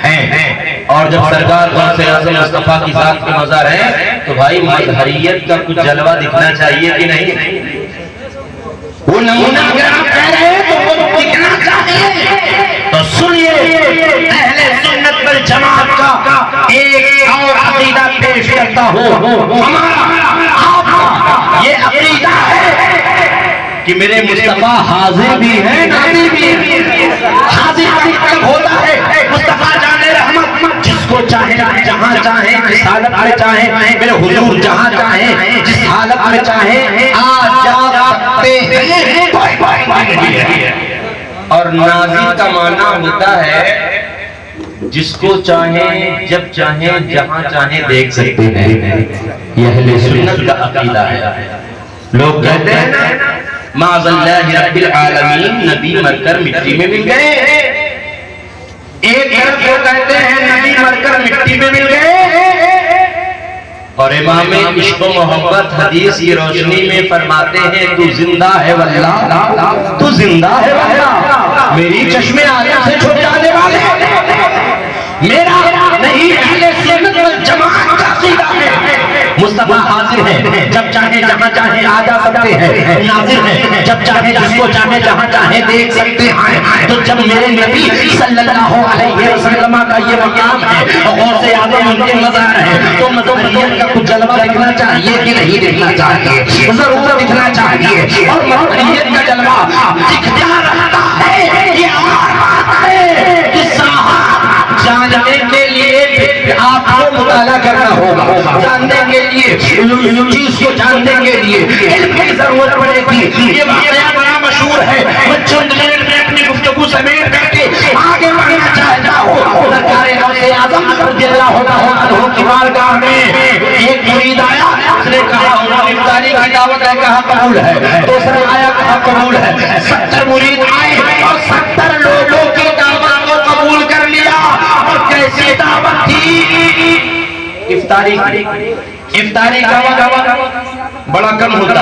[SPEAKER 1] ہیں. اور جب سرکار غوث اعظم مصطفیٰ کی ذات کے مظہر ہیں تو بھائی مظہریت کا کچھ جلوہ دکھنا چاہیے کہ نہیں؟ وہ نمونہ اگر آپ کہہ رہے ہیں تو وہ دکھنا چاہیے. تو سنیے اہل سنت والجماعت کا ایک اور عقیدہ پیش کرتا ہوں. ہمارا آپ کا یہ عقیدہ ہے کہ میرے مصطفیٰ حاضر بھی ہیں ناظر بھی ہیں. حاضر کب ہوتا ہے؟ مصطفیٰ جان رحمت جس کو چاہیں جہاں چاہیں جس حالت میں چاہیں میرے حضور جہاں چاہیں جس حالت میں چاہیں آ جا سکتے ہیں. اور ناظر کا معنی ہوتا ہے جس کو چاہیں جب چاہیں جہاں چاہیں دیکھ سکتے ہیں. یہ اہل سنت کا عقیدہ ہے. لوگ کہتے ہیں معاذ اللہ رب العالمین نبی مر کر مٹی میں مل گئے. ایک طرف وہ کہتے ہیں نبی مر کر مٹی میں مل گئے اور امام عشق و محبت حدیث کی روشنی میں فرماتے ہیں تو زندہ ہے واللہ تو زندہ ہے واللہ. میری چشمے آدم سے چھوٹ جانے والے میرا نہیں اہل سنت والجماعت کا عقیدہ ہے. مصطفیٰ حاضر ہیں جب چاہیں جہاں چاہیں آ جا سکتے ہیں. ناظر ہیں جب چاہیں جس کو چاہیں جہاں چاہیں دیکھ سکتے ہیں. تو جب میرے نبی صلی اللہ علیہ وسلم کا یہ مقام ہے غوث اعظم ان کے مظہر ہے تو مظہریت کا کچھ جلوہ دکھنا چاہیے کہ نہیں دکھنا چاہیے؟ ضرور دکھنا چاہیے. اور مظہریت کا جلوہ دکھتا رہتا ہے. یہ اور بات ہے کہ جاننے کے لیے آپ کو مطالعہ کرنا ہوگا. جاننے کے لیے چیز کو جاننے کے لیے علم کی ضرورت پڑے گی. یہ واقعہ بڑا مشہور ہے. میں چند منٹ میں اپنی گفتگو سمیٹ کر کے آگے بڑھنا چاہتا ہوں. سرکار غوث اعظم رضی اللہ عنہ کی بارگاہ میں ایک مرید آیا. اس نے کہا افطاری کی دعوت ہے کہا قبول ہے. دوسرا آیا کہا قبول ہے. 70 مرید آئے اور 70 لوگوں کی دعوت کو قبول کر لیا. کیسی دعوت تھی؟ افطاری کا بڑا کم ہوتا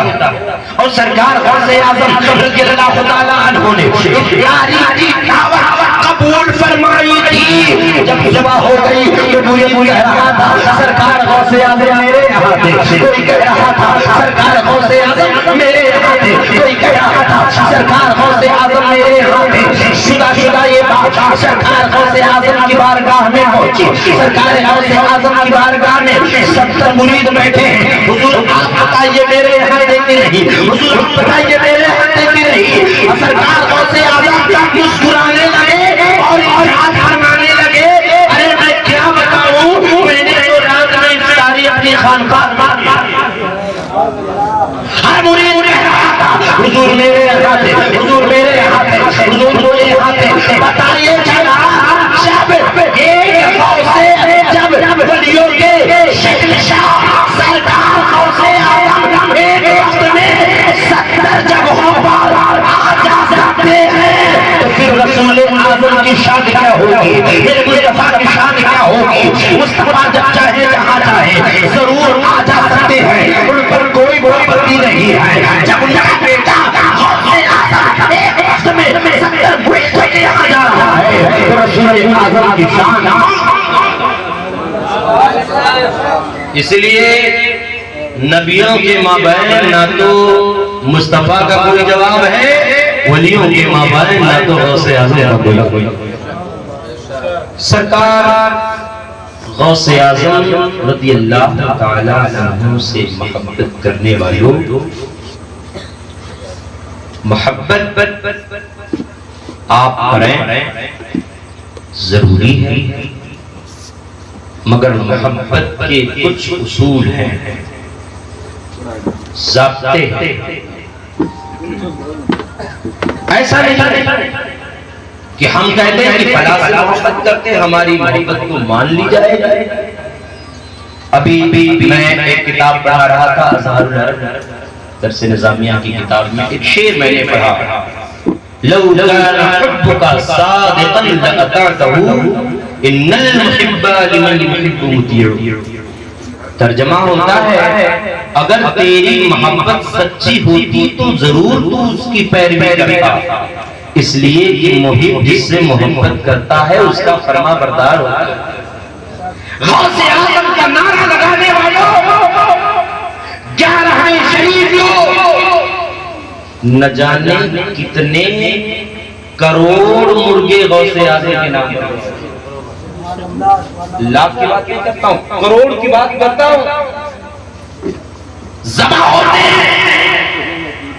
[SPEAKER 1] اور سرکار غوث اعظم رضی اللہ تعالیٰ عنہ نے افطاری کی دعوت قبول فرمائی تھی. جب صبح ہو گئی تو کوئی کہہ رہا تھا سرکار غوث اعظم میرے یہاں تھے. کوئی کہہ رہا تھا سرکار غوث اعظم میرے یہاں تھے. کوئی کہہ رہا تھا سرکار غوث اعظم میرے یہاں تھے. شدہ یہ بات سرکار غوث اعظم کی بارگاہ میں پہنچی. سرکار غوث اعظم کی بارگاہ میں 70 مرید بیٹھے ہیں. حضور آپ بتائیے میرے یہاں تھے کہ نہیں؟ حضور آپ بتائیے میرے یہاں تھے کہ نہیں؟ سرکار غوث اعظم مسکرانے لگے اور ارشاد فرمانے لگے ارے میں کیا بتاؤں میں نے تو رات میں افطاری اپنی خانقاہ ہر مرید کہہ رہا تھا حضور میرے یہاں تھے. حضور میرے یہاں تھے. حضور میرے یہاں تھے. بتائیے چلا جب ایک غوث جب ولیوں کے شہنشاہ سرکار غوث اعظم ایک وقت میں 70 جگہوں پر آ جا سکتے ہیں تو پھر رسول اعظم کی شان کیا ہوگی؟ میرے مصطفیٰ کی شان کیا ہوگی؟ مصطفیٰ جب چاہے جہاں چاہے ضرور آ جا سکتے ہیں. ان پر کوئی پابندی نہیں ہے. جب ان کا بیٹا غوث اعظم اعظم کی شان. اس لیے نبیوں کے مابین نہ تو مصطفیٰ کا کوئی جواب ہے، ولیوں کے مابین نہ تو غوث اعظم کا کوئی. سرکار غوث اعظم رضی اللہ تعالی عنہ سے محبت کرنے والوں، محبت آپ کریں ضروری ہے، مگر محبت کے کچھ اصول ہیں، ضابطے ہیں. ایسا نہیں کہ ہم کہتے ہیں کہ فلاں سے محبت کرتے ہیں، ہماری محبت کو مان لی جائے. ابھی میں ایک کتاب پڑھا رہا تھا، ازہار العرب درس نظامیہ کی کتاب میں ایک شعر میں نے پڑھا، لو كان حبك صادقا لأطعته ان المحب لمن يحب مطيع. ترجمہ ہوتا ہے اگر تیری محبت سچی ہوتی تو ضرور تو اس کی پیروی کرتا، اس لیے کہ محب جس سے محبت کرتا ہے اس کا فرما بردار ہوتا ہے. غوث اعظم کا نعرہ لگانے والوں، 11 شریف نہ جانے کتنے کروڑ مرغے غوث اعظم کے نام پر. لاکھ کی بات نہیں کرتا ہوں، کروڑ کی بات کرتا ہوں. ذبح ہوتے ہیں،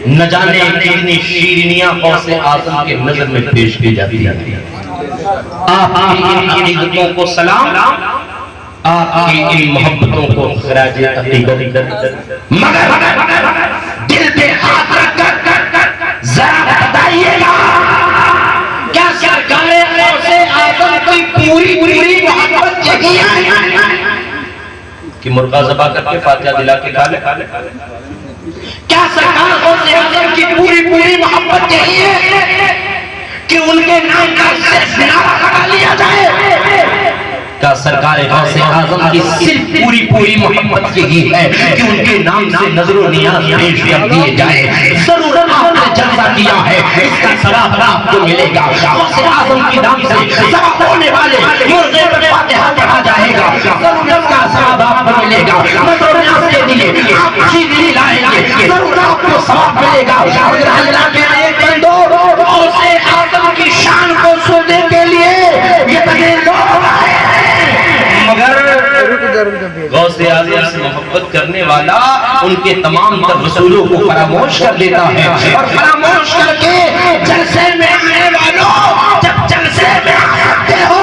[SPEAKER 1] نہ جانے کتنی شیرینیاں غوث اعظم کے نظر میں پیش کی جاتی ہیں. آپ کی عزتوں کو سلام، آپ کی ان محبتوں کو خراج عقیدت. مگر دل پہ ہاتھ رکھ کر ذرا بتائیے گا کیا سرکار غوث اعظم کی پوری محبت یہی ہے کہ مرغا ذبح کر کے فاتحہ دلا کے کھا لے؟ کیا سرکار غوث اعظم کی پوری محبت یہی ہے کہ ان کے نام کا صرف نعرہ لگا لیا جائے؟ کیا سرکار غوث اعظم کی صرف پوری محبت یہی ہے کہ ان کے نام سے نظر و نیاز پیش کر دیے جائے؟ ضرور آپ نے جلسہ کیا ہے، اس کا ثواب آپ کو ملے گا. غوث اعظم کے نام سے ذبح ہونے والے مرغے پر فاتحہ پڑھا جائے گا، ضرور اس کا ثواب آپ کو ملے گا. نظر و نیاز کے لیے آپ چیزیں لائیں گے، ضرور آپ کو ثواب ملے گا. اگر اللہ کے آئے بندو غوث اعظم کی شان کو سننے کے لیے یہ تقریر لوگ آئے، مگر غوث اعظم سے محبت کرنے والا ان کے تمام تر رسولوں کو فراموش کر دیتا ہے. اور فراموش کر کے جلسے میں آنے والوں، جب جلسے میں آ سکتے ہو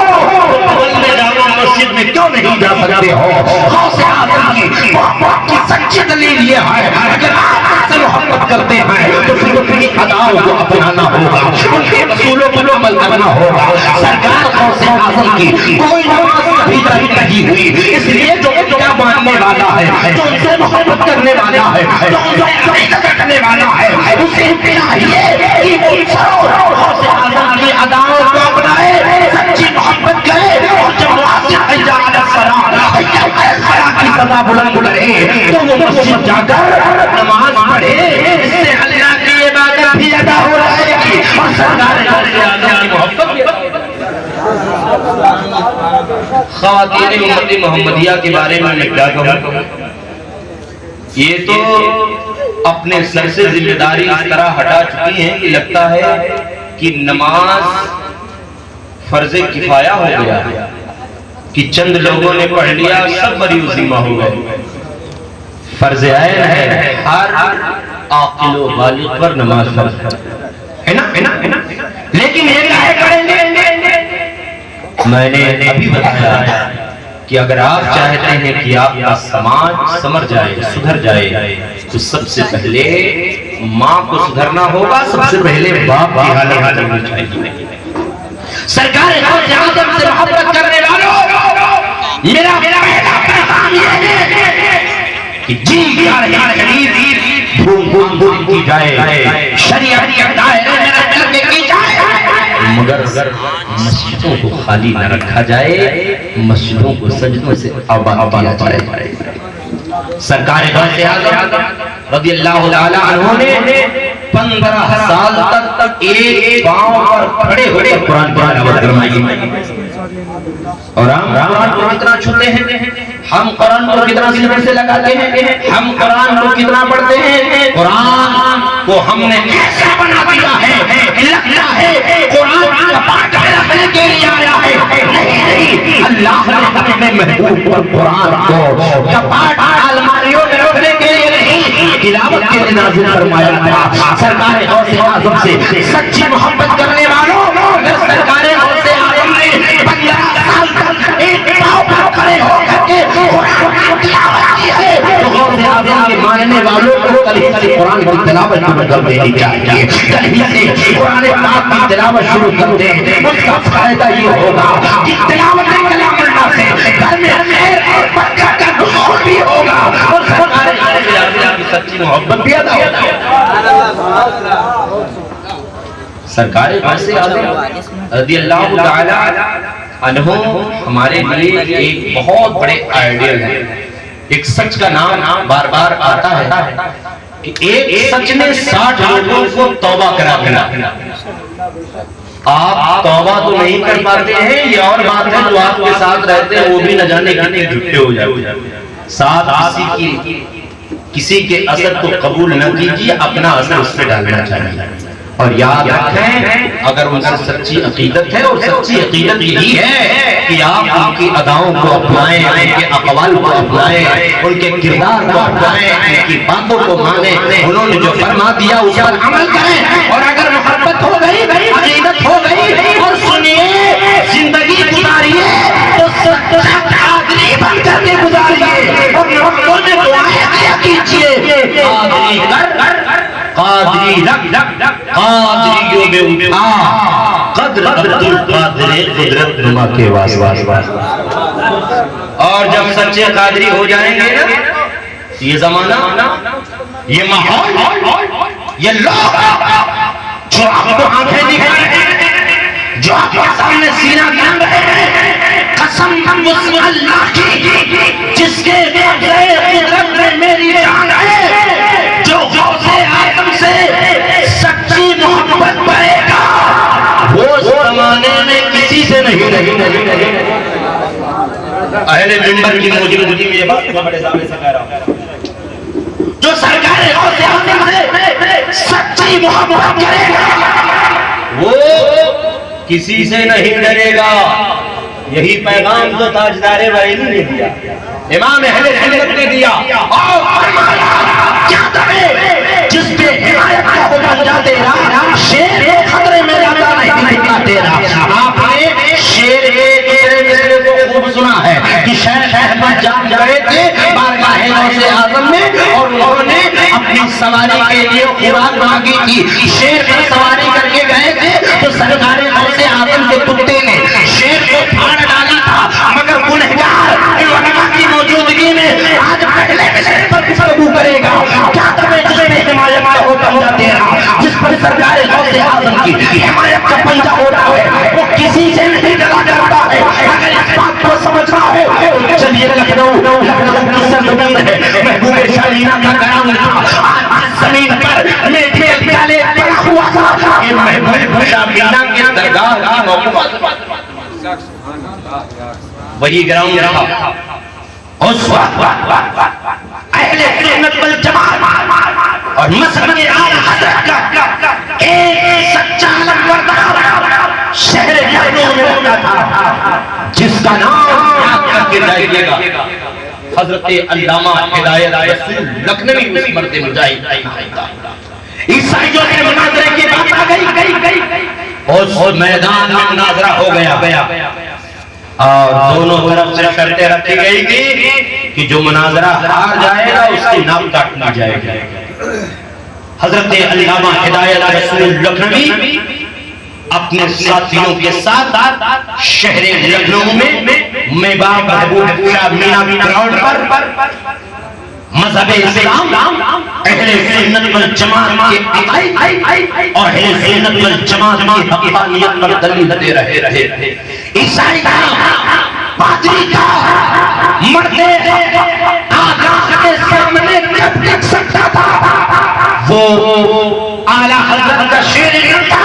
[SPEAKER 1] تو جامع مسجد میں کیوں نہیں جا سکتے ہو؟ غوث اعظم کی محبت کی سچی دلیل یہ ہے، اگر آپ سے محبت کرتے ہیں تو پھر اپنی اداؤں کو اپنانا ہوگا، ان کے رسولوں کو عمل کرنا ہوگا. سرکار غوث اعظم کی کوئی نماز کبھی نہیں ہوئی، اس لیے جو کیا ماننے والا ہے، جو ان سے محبت کرنے والا ہے، جو ان سے عقیدت رکھنے والا ہے، اسے چاہیے کہ وہ غوث اعظم کی اداؤں کو اپنائے، سچی محبت کرے، اور جب واسطہ حیّ علی الصلاۃ، حیّ علی الفلاح کی صدا بلند کرے تو وہ مسجد جا کر نماز پڑھے. اس سے اللہ کی عبادت بھی ادا ہو رہے گی اور سرکار غوث اعظم کی محبت. خواتین امت محمدیہ کے بارے میں کیا کہوں؟ یہ تو اپنے سر سے ذمہ داری اس طرح ہٹا چکی ہیں کہ لگتا ہے کہ نماز فرض کفایہ ہو گیا کہ چند لوگوں نے پڑھ لیا سب بری ذمہ ہو گئے. فرض عین ہے، ہر عاقل و بالغ پر نماز فرض ہے نا. لیکن یہ کیا کریں گے؟ میں نے ابھی بتایا کہ اگر آپ چاہتے ہیں کہ آپ کا سماج سمر جائے، سدھر جائے، تو سب سے پہلے ماں کو سدھرنا ہوگا، سب سے پہلے باپ کی حالت بدلنی چاہیے. سرکار غوث اعظم سے محبت کرنے والوں، میرا پہلا پیغام یہ ہے کہ جی بھول کی جائے، شریعت کے دائرے میں رہ کے کی جائے، مگر مسجدوں کو خالی نہ رکھا جائے، مسجدوں کو سجدوں سے آباد کیا جائے. سرکار غوث اعظم رضی اللہ تعالی عنہ نے 15 سال تک ایک پاؤں پر کھڑے ہوئے قرآن تلاوت فرمائی. اور ہم قرآن کو کتنا چھوتے ہیں، ہم قرآن کو کتنا سینے سے لگاتے ہیں، ہم قرآن کو کتنا پڑھتے ہیں. قرآن کو ہم نے ایسا بنا دیا ہے کہ لگتا ہے قرآن کا پاٹ رکھنے کے لیے آیا ہے. نہیں، اللہ نے اپنے محبوب پر قرآن کو کپاٹ الماریوں میں رکھنے کے لیے نہیں، تلاوت کے لیے نازل فرمایا تھا. سرکار غوث اعظم سے سچی محبت کرنے والوں، اگر سرکار غوث اعظم نے 15 سال تک ایک پاؤں پر کھڑے ہو کر کے قرآن کی تلاوت کی ہے تو غوث اعظم کے ماننے والوں کو کل ہی قرآن کی تلاوت شروع کر دینی چاہیے. کل ہی سے قرآن پاک کی تلاوت شروع کر دیں. اس کا فائدہ یہ ہوگا کہ تلاوت کلام اللہ سے گھر میں خیر اور برکت کا نزول بھی ہوگا اور سرکار غوث اعظم کی سچی محبت بھی ادا ہوگی. سرکار غوث اعظم رضی اللہ تعالی عنہ ہمارے لیے ایک بہت بڑے آئیڈیل ہیں. ایک سچ کا نام بار بار آتا ہے کہ ایک سچ نے 60 لوگوں کو توبہ کرا دیا. آپ توبہ تو نہیں کر پاتے ہیں، یہ اور بات ہے جو آپ کے ساتھ رہتے ہیں وہ بھی نہ جانے کتنے جھوٹے ہو جاتے ہیں. ساتھ کسی کے اثر کو قبول نہ کیجیے، اپنا اثر اس پہ ڈالنا چاہیے. اور یاد رکھیں اگر ان سے سچی عقیدت ہے، اور سچی عقیدت یہی ہے کہ آپ ان کی اداؤں کو اپنائیں، ان کے اقوال کو اپنائیں، ان کے کردار کو اپنائیں، ان کی باتوں کو مانیں. انہوں نے جو فرما دیا اس پر عمل کریں. اور اگر محبت ہو گئی، عقیدت ہو گئی، اور سنیے زندگی گزاریے تو سچا قادری بن کر کے گزاریے. اور محبتوں میں دعائیں کیا کیجیے. قادری کر قادری رکھ قادریوں میں اٹھا قدر عبد القادر قدرت نما کے واسطے. اور جب سچے قادری ہو جائیں گے نا، یہ زمانہ، یہ ماحول، یہ لوگ جو آپ کو آنکھیں دکھائیں گے، جو آپ کے سامنے سینہ تان رہے ہیں، قسم اس اللہ کی جس کے قدرت میں میری جان ہے، جو غوث اعظم سے سچی محبت کرے گا وہ زمانے میں کسی سے نہیں. اہل منبر کی موجودگی میں یہ بات بڑے سامنے سے کہہ رہا ہوں، جو سرکار غوث اعظم سے سچی محبت کرے گا وہ کسی سے نہیں ڈرے گا. یہی پیغام تو تاجدار بریلی نے دیا، امام اہل سنت نے دیا. اور فرمایا کیا ڈرے جس پہ حمایت کا ہو بن تیرا، شیر کے خطرے میں جاتا نہیں نکلا تیرا. آپ نے شیر کے خطرے کو خوب سنا ہے کہ شیخ احمد جان گئے تھے بارگاہ غوث اعظم میں، اور انہوں نے اپنی سواری کے لیے خوراک مانگی تھی. شیر پر سواری کر کے گئے تھے تو سرکار غوث اعظم کے کتے نے شیر کو پھاڑ ڈالا تھا. مگر گنہگار علماء کی موجودگی میں آج پہلے شیر پر گفتگو کرے گا. کیا تمہیں جس پہ حمایت کا ہوتا ہوتا تیرا، جس پر سرکار غوث اعظم کی حمایت کا پنجہ ہوتا ہے وہ کسی سے نہیں ڈرا جاتا ہے. اگر اس بات کو سمجھنا ہو چلیے لکھنؤ کی سرزمین ہے، محبوب شاہینہ کا قیام تھا. آج زمین پر میٹھے پیالے پڑا ہوا تھا. یہ محبوب شاہینہ کی درگاہ کی موقع وہی گراؤنڈ تھا. اس وقت اہل سنت والجماعت اور مسلک اعلی حضرت کا ایک سچا علمبردار شہر لکھنؤ میں رہتا تھا جس کا نام یاد کر کے جائیے گا حضرت علامہ ہدایت رسول لکھنوی اس مرد مجاہد. عیسائیوں کے مناظرے کی بات آ گئی، اس میدان میں مناظرہ ہو گیا اور دونوں طرف سے شرطیں رکھی گئی تھی کہ جو مناظرہ ہار جائے گا اس کی ناک کاٹی جائے گی. حضرت علامہ ہدایت رسول لکھنوی اپنے ساتھیوں کے ساتھ شہر لکھنؤ میں باب محبوب شاہ مینا گراؤنڈ پر مذہب اسلام، اہل سنت والجماعت کے عقائد اور اہل سنت والجماعت کی حقانیت پر دلیل دے رہے. عیسائی کا، پادری کا، مرد آقا کے سامنے جب لکھ سکتا تھا وہ اعلیٰ حضرت کا شعر نہیں تھا.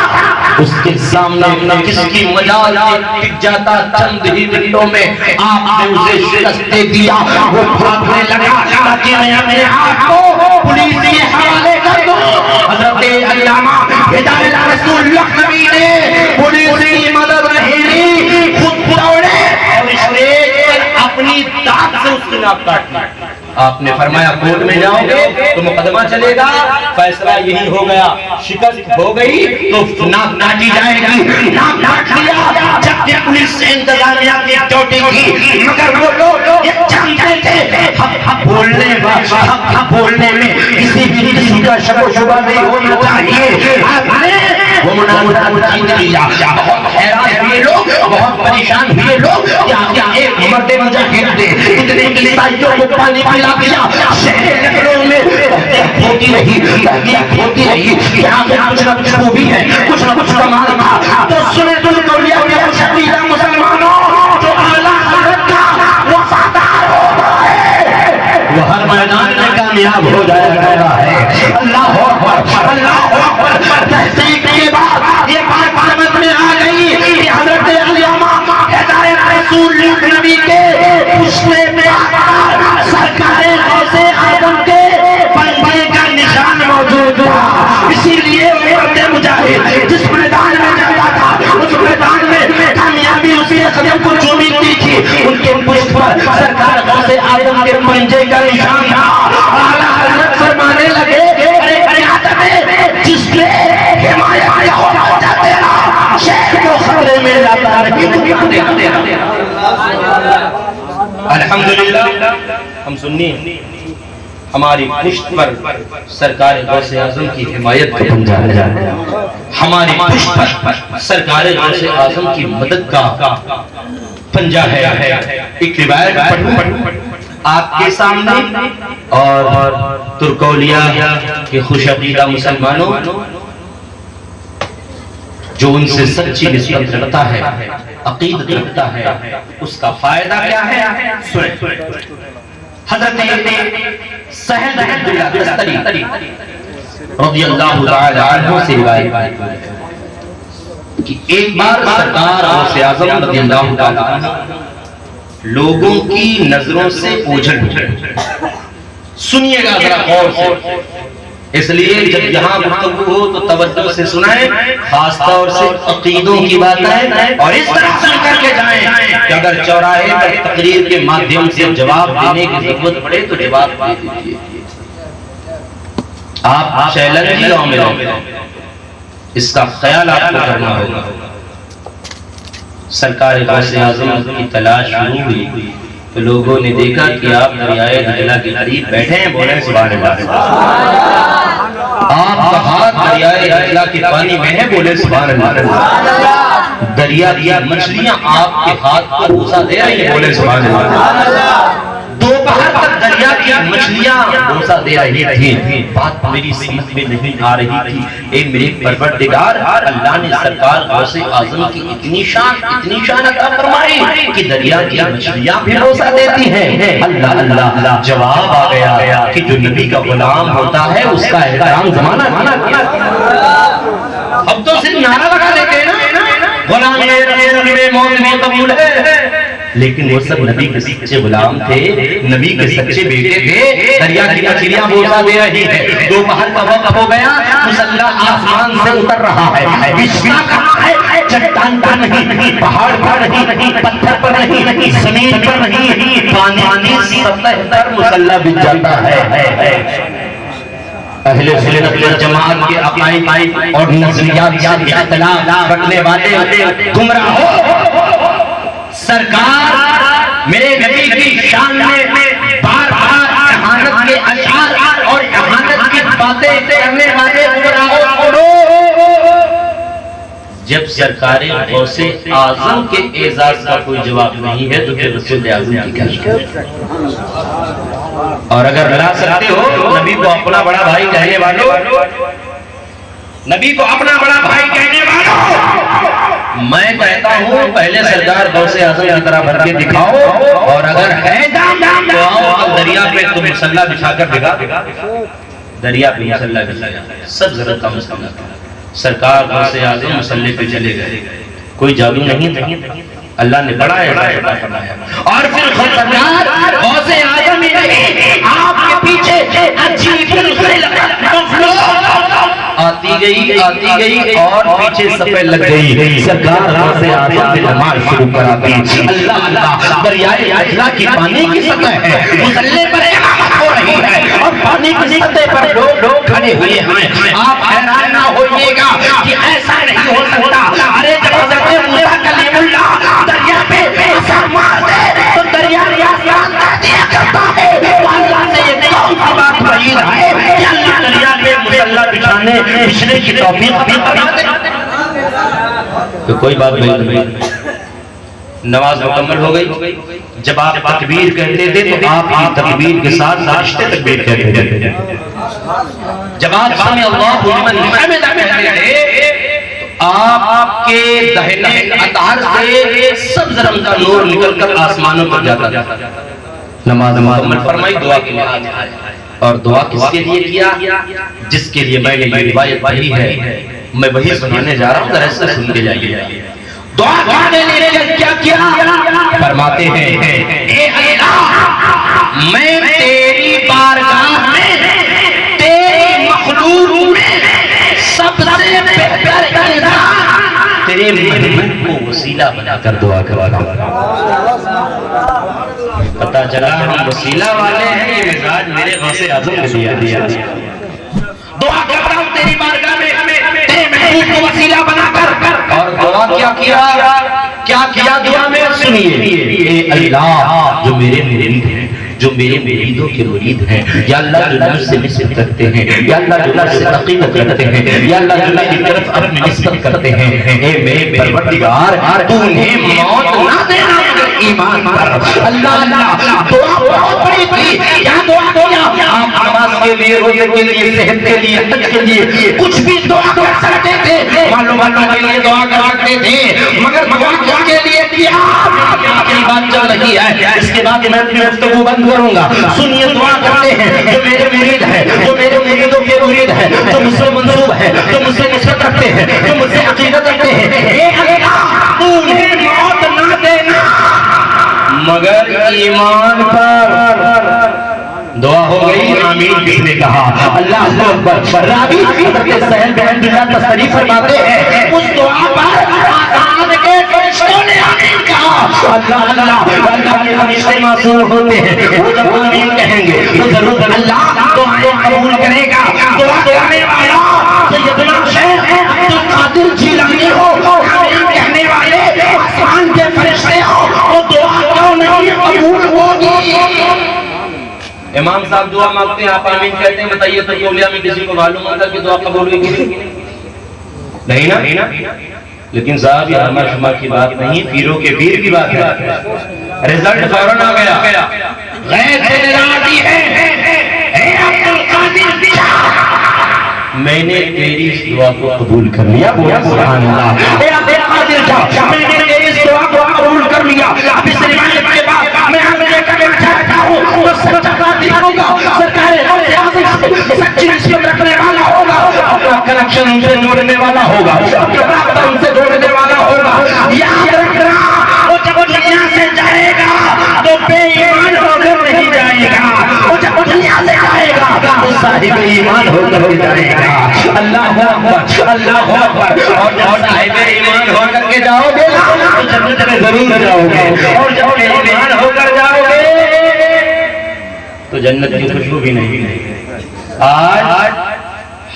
[SPEAKER 1] اس کے سامنے کس کی مجال ٹک جاتا چند ہی منٹوں میں آپ نے اسے شکست دے دیا. وہ بھاگنے لگا تاکہ میں اپنے آپ کو پولیس کے حوالے کر دوں. حضرت علامہ ہدایت رسول اللہ نبی نے پولیس کی مدد نہیں لی, خود دوڑے اور اسٹیج پر اپنی دانت سے اس کی ناک کاٹی. آپ نے فرمایا کورٹ میں جاؤ گے تو مقدمہ چلے گا, فیصلہ یہی ہو گیا, شکست ہو گئی تو ناک کاٹی جائے گی. ناک کاٹ لیا جب کہ پولیس سے انتظامیہ کی ڈیوٹی کی, مگر وہ لوگ یہ جانتے تھے حق بولنے میں کسی کا شک و شبہ نہیں ہونا چاہیے. آپ نے وہ مناظرہ جیت لیا. بہت حیران ہوئے لوگ, بہت پریشان ہوئے لوگ, کیا ایک مرد مجاہد نے اتنے عیسائیوں کو پانی پلا دیا. شہر لکھنؤ میں ہوتی رہی, ہوتی رہی, یہاں پہ کچھ نہ کچھ خوبی ہے, کچھ نہ کچھ کمال تھا. تو سنے تم کولیا کے شدیدہ مسلمانوں جو اعلیٰ حضرت کا وفادار ہو گئے وہ ہر میدان میں کامیاب ہو جایا ہے. اللہ اکبر, اللہ اکبر. تحقیق کے بعد یہ بات سمجھ میں آ گئی کہ حضرت علامہ ہدایت رسول اللہ نبی کے پشتے میں سرکار غوث اعظم کے بندے کا نشان موجود تھا. اسی لیے مرد مجاہد جس میدان میں جاتا تھا اس میدان میں کامیابی اسی قدم کو چومیتی تھی. ان کے پشت پر سرکار غوث اعظم کے پنجے کا نشان تھا. اعلیٰ حضرت فرمانے لگے جس نے حمایت ہوتا تیرا شہر کو خطرے میں لاتا رہی. الحمدللہ ہم سنی ہماری پشت پر سرکار غوث اعظم کی حمایت کا پنجہ ہے, ہماری پشت پر سرکار غوث اعظم کی مدد کا پنجہ ہے. ایک روایت پڑھوں آپ کے سامنے, اور ترکولیا کے خوش عقیدہ مسلمانوں جو ان سے سچی نسبت رکھتا ہے, عقیدت رکھتا ہے, اس کا فائدہ کیا ہے سنیں. حضرت سہل بن عبداللہ دستری رضی اللہ تعالی عنہ سے روایت کہ ایک بار سرکار غوث اعظم رضی اللہ تعالی عنہ لوگوں کی نظروں سے اوجھل ہوئے. سنیے گا ذرا غور سے, اس لیے جب یہاں گفتگو ہو تو توجہ سے سنائیں, خاص طور سے عقیدوں کی باتیں, اور اس طرح سن کر کے جائیں کہ اگر چوراہے پر تقریر کے مادھیم سے جواب دینے کی ضرورت پڑے تو جواب دے دیجیے. آپ چیلنج گاؤں میں رہتے ہیں, اس کا خیال آپ کو کرنا ہوگا. سرکار غوث اعظم کی تلاش شروع ہوئی تو لوگوں نے دیکھا کہ آپ دریائے دجلہ کے قریب بیٹھے ہیں. بولیں سبحان اللہ. آپ کا ہاتھ دریائے دجلہ کے پانی میں ہے. بولیں سبحان اللہ. دریا کی مچھلیاں آپ کے ہاتھ کو بوسہ دے رہی ہیں. بولیں سبحان اللہ. دوپہر تک دریا کی مچھلیاں بوسہ دے رہی تھیں. بات میری سمجھ میں نہیں آ رہی تھی. اے میرے پروردگار, اللہ نے سرکار غوث اعظم کی اتنی شان عطا فرمائی کہ دریا کی مچھلیاں بھی بوسہ دیتی ہیں. اللہ اللہ. جواب آ گیا کہ جو نبی کا غلام ہوتا ہے اس کا احترام زمانہ کیا. اب تو صرف نعرہ لگا لیتے ہیں نا, غلام میرے موت میں قبول ہے, لیکن وہ سب نبی کے سچے غلام تھے, نبی کے سچے بیٹے تھے. دریا کی مچھلیاں بوسہ دے رہی ہے. دوپہر کا وقت ہو گیا, مسلح آسمان سے اتر رہا ہے. بچھنا کہاں ہے؟ چٹان پر نہیں, پہاڑ پر نہیں, پتھر پر نہیں, زمین پر نہیں, پانی سطح پر مسلح بچھ جاتا ہے. اہل سنت والجماعت کے عقائد اور نظریات سے اختلاف رکھنے والے گمراہ ہو. سرکار میرے نبی کی شان میں بار بار اہانت کے اشعار اور اہانت کی باتیں کرنے والے گمراہوں کو جب سرکار غوث اعظم کے اعزاز کا کوئی جواب نہیں ہے تو پھر رسول اعظم کی کیا شان ہے. اور اگر لا سکتے ہو تو نبی کو اپنا بڑا بھائی کہنے والوں, نبی کو اپنا بڑا بھائی کہنے والوں, میں کہتا ہوں پہلے سرکار غوث اعظم کی طرح بھر کے دکھاؤ, اور اگر ہے تو آؤ دریا پہ تم مسلح بچھا کر دکھا. دریا پہ مسلح بچھا, سب ضرورت کا مسئلہ. سرکار غوث اعظم مصلی پہ چلے گئے. کوئی جادو نہیں تھا, اللہ نے بڑا عطا فرمایا. اور پھر سرکار غوث اعظم ہی نہیں, آپ کے پیچھے عجیب آتی گئی اور پیچھے صفیں لگ گئی. سرکار غوث اعظم نے نماز شروع کرا دی. اللہ اللہ, دریائے دجلہ کی پانی کی سطح ہے, مصلی پر امامت ہو رہی ہے اور پانی کی سطح پر لوگ کھڑے ہوئے ہیں. آپ حیران نہ ہوئیے گا کہ ایسا نہیں ہو سکتا. ارے جب حضرت موسیٰ کلیم اللہ دریا پہ اثر مار دے تو دریا ریاضیان کر دیا کرتا ہے. اللہ سے یہ کون سی بات بعید ہے کہ اللہ دریا پہ مصلی بچھانے بچھنے کی توفیق عطا دے. تو کوئی بات نہیں. نماز مکمل ہو گئی. جب آپ تکبیر کہتے تھے تو آپ کی تکبیر کے ساتھ فرشتے تکبیر کہتے تھے. جب آپ سمع اللہ لمن حمدہ کہتے تھے تو آپ کے دہنے اطہر سے سبز رنگ کا نور نکل کر آسمانوں پر جاتا تھا. نماز مکمل فرمائی, دعا کے لیے. اور دعا کس کے لیے کیا؟ جس کے لیے میں نے یہ روایت پڑھی ہے, میں وہی سنانے جا رہا ہوں, ذرا سے سن کے جائیے. دعا کرنے لیے کیا کیا؟ فرماتے ہیں, اے اللہ میں تیری بارگاہ میں تیری مخلوق میں سب سے بہتر انسان تیرے محبوب کو وسیلہ بنا کر دعا کرتا ہوں. پتہ چلا ہم وسیلہ والے ہیں, یہ مزاج میرے غوث اعظم نے دیا. دعا کرتا ہوں تیری بارگاہ میں تیرے محبوب کو وسیلہ بنا کر. اور دعا کیا کیا دعا میں سنیے, اے اللہ جو میرے مرید ہیں, جو میرے مریدوں کے مرید ہیں, یا اللہ جو مجھ سے نسبت کرتے ہیں, یا اللہ جو مجھ سے عقیدت کرتے ہیں, یا اللہ جو میری طرف اپنی نسبت کرتے ہیں, اے میرے پروردگار تو انہیں موت نہ دینا مگر ایمان پر. اللہ اللہ دعا بہت بڑی, کیا دعا کیا؟ آپ نماز کے لیے, روزے کے لیے, صحت کے لیے, حج کے لیے کچھ بھی دعا کر سکتے تھے, معلوم کے لیے دعا کر سکتے تھے, مگر دعا کے لیے کیا؟ آخری بات چل رہی ہے, اس کے بعد میں اپنی گفتگو بند کروں گا. سنیے, دعا کرتے ہیں جو میرے مرید ہے, جو میرے مریدوں کے مرید ہے, جو مجھ سے منسوب ہے, جو مجھ سے نسبت رکھتے ہیں, جو مجھ سے عقیدت رکھتے ہیں, اے اللہ تو انہیں موت نہ دینا مگر ایمان پر. دعا ہو گئی, آمین کس نے کہا؟ اللہ اکبر. راوی حضرت سہل بن عبداللہ تشریف فرماتے ہیں, اس دعا پر آسمان کے فرشتوں نے آمین کہا. اللہ اللہ, اللہ کے فرشتے معصوم ہوتے ہیں, وہ جب آمین کہیں گے تو ضرور اللہ دعائیں قبول کرے گا. دعا کرنے والا سیدنا شیخ عبد القادر جیلانی ہو, آمین کہنے والے آسمان کے فرشتے ہو, وہ دعا کیوں نہیں قبول ہوگی؟ امام صاحب دعا مانگتے ہیں, آپ آمین کہتے ہیں. بتائیے تو اولیاء میں کسی کو معلوم ہوتا کہ دعا قبول ہوئی کہ نہیں نا؟ لیکن صاحب یہ ہمارا شما کی بات نہیں, پیروں کے پیر کی بات ہے. رزلٹ فوراً آ گیا, غیر سے راضی ہے, اے عبد القادر میں نے تیری اس دعا کو قبول کر لیا. سبحان اللہ. اے عبد القادر میں نے تیری اس دعا کو قبول کر لیا. اب اس روایت کے بعد میں ہم نے کبھی چاہتا ہوں تو سچا قادر ہوگا, سرکار غوث اعظم سچی نسبت رکھنے والا ہوگا, اپنا کنیکشن ان سے جوڑنے والا ہوگا, اپنا رابطہ ان سے جوڑنے والا ہوگا. یاد رکھنا, وہ جب دنیا سے جائے گا تو بے ایمان ہو کر نہیں جائے گا, وہ جب دنیا سے جائے گا تو صاحب ایمان ہو کر جائے گا. اللہ اکبر, اللہ اکبر. اور جب صاحب ایمان ہو کر کے جاؤ گے تو جنت میں ضرور جاؤ گے, اور جب بے ایمان ہو کر جاؤ گے تو جنت کی خوشبو بھی نہیں. آج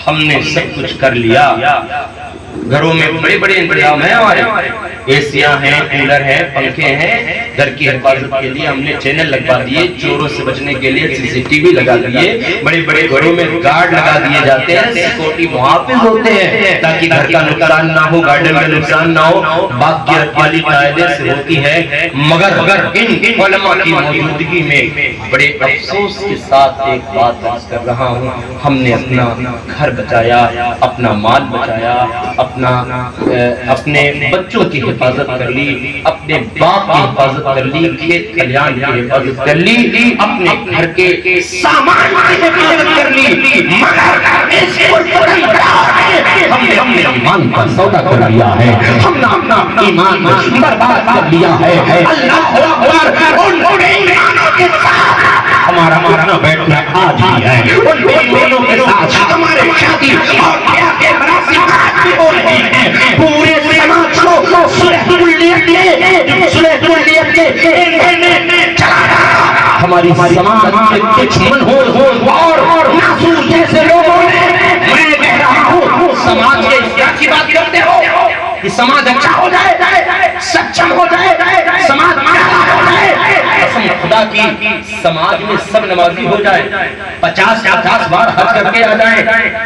[SPEAKER 1] ہم نے سب کچھ کر لیا, گھروں میں بڑے بڑے انتظام ہیں, ہمارے اے سیاں ہیں, کولر ہیں, پنکھے ہیں. گھر کی حفاظت کے لیے ہم نے چینل لگوا دیے, چوروں سے بچنے کے لیے سی سی ٹی وی لگا دیے, بڑے بڑے گھروں میں گارڈ لگا دیے جاتے ہیں, سیکورٹی محافظ ہوتے ہیں تاکہ گھر کا نقصان نہ ہو, گارڈن کا نقصان نہ ہو. باغ کی رکھوالی قاعدے سے ہوتی ہے, مگر ان علماء کی موجودگی میں بڑے افسوس کے ساتھ ایک بات عرض کر رہا ہوں, ہم نے اپنا گھر بچایا, اپنا مال بچایا, اپنے بچوں کی حفاظت کر لی, اپنے باپ کی حفاظت کر لی, کھیت کھلیان کی حفاظت کر لی, اپنے گھر کے سامان کی حفاظت کر لی, مگر ہم نے ایمان کا سودا کر لیا ہے، ہم نے اپنا ایمان برباد کر لیا ہے۔ اللہ اکبر، ان ایمانوں کے ساتھ ہمارا اٹھنا بیٹھنا آج بھی ہے، ان ایمانوں کے ساتھ ہمارے شادی اور بیاہ کے مراسم آج بھی ہو رہے ہیں۔ پورے سماج کو صلح کلیت کے چلانا ہماری سماج کے کچھ منحوس اور معصوم جیسے لوگوں نے، میں کہہ رہا ہوں سماج کے اصلاح کی بات کرتے ہو کہ سماج اچھا ہو جائے، سچم ہو جائے، سماج پیارا ہو جائے، قسم خدا کی سماج میں سب نمازی ہو جائے، 50 بار حج کر کے آ جائیں،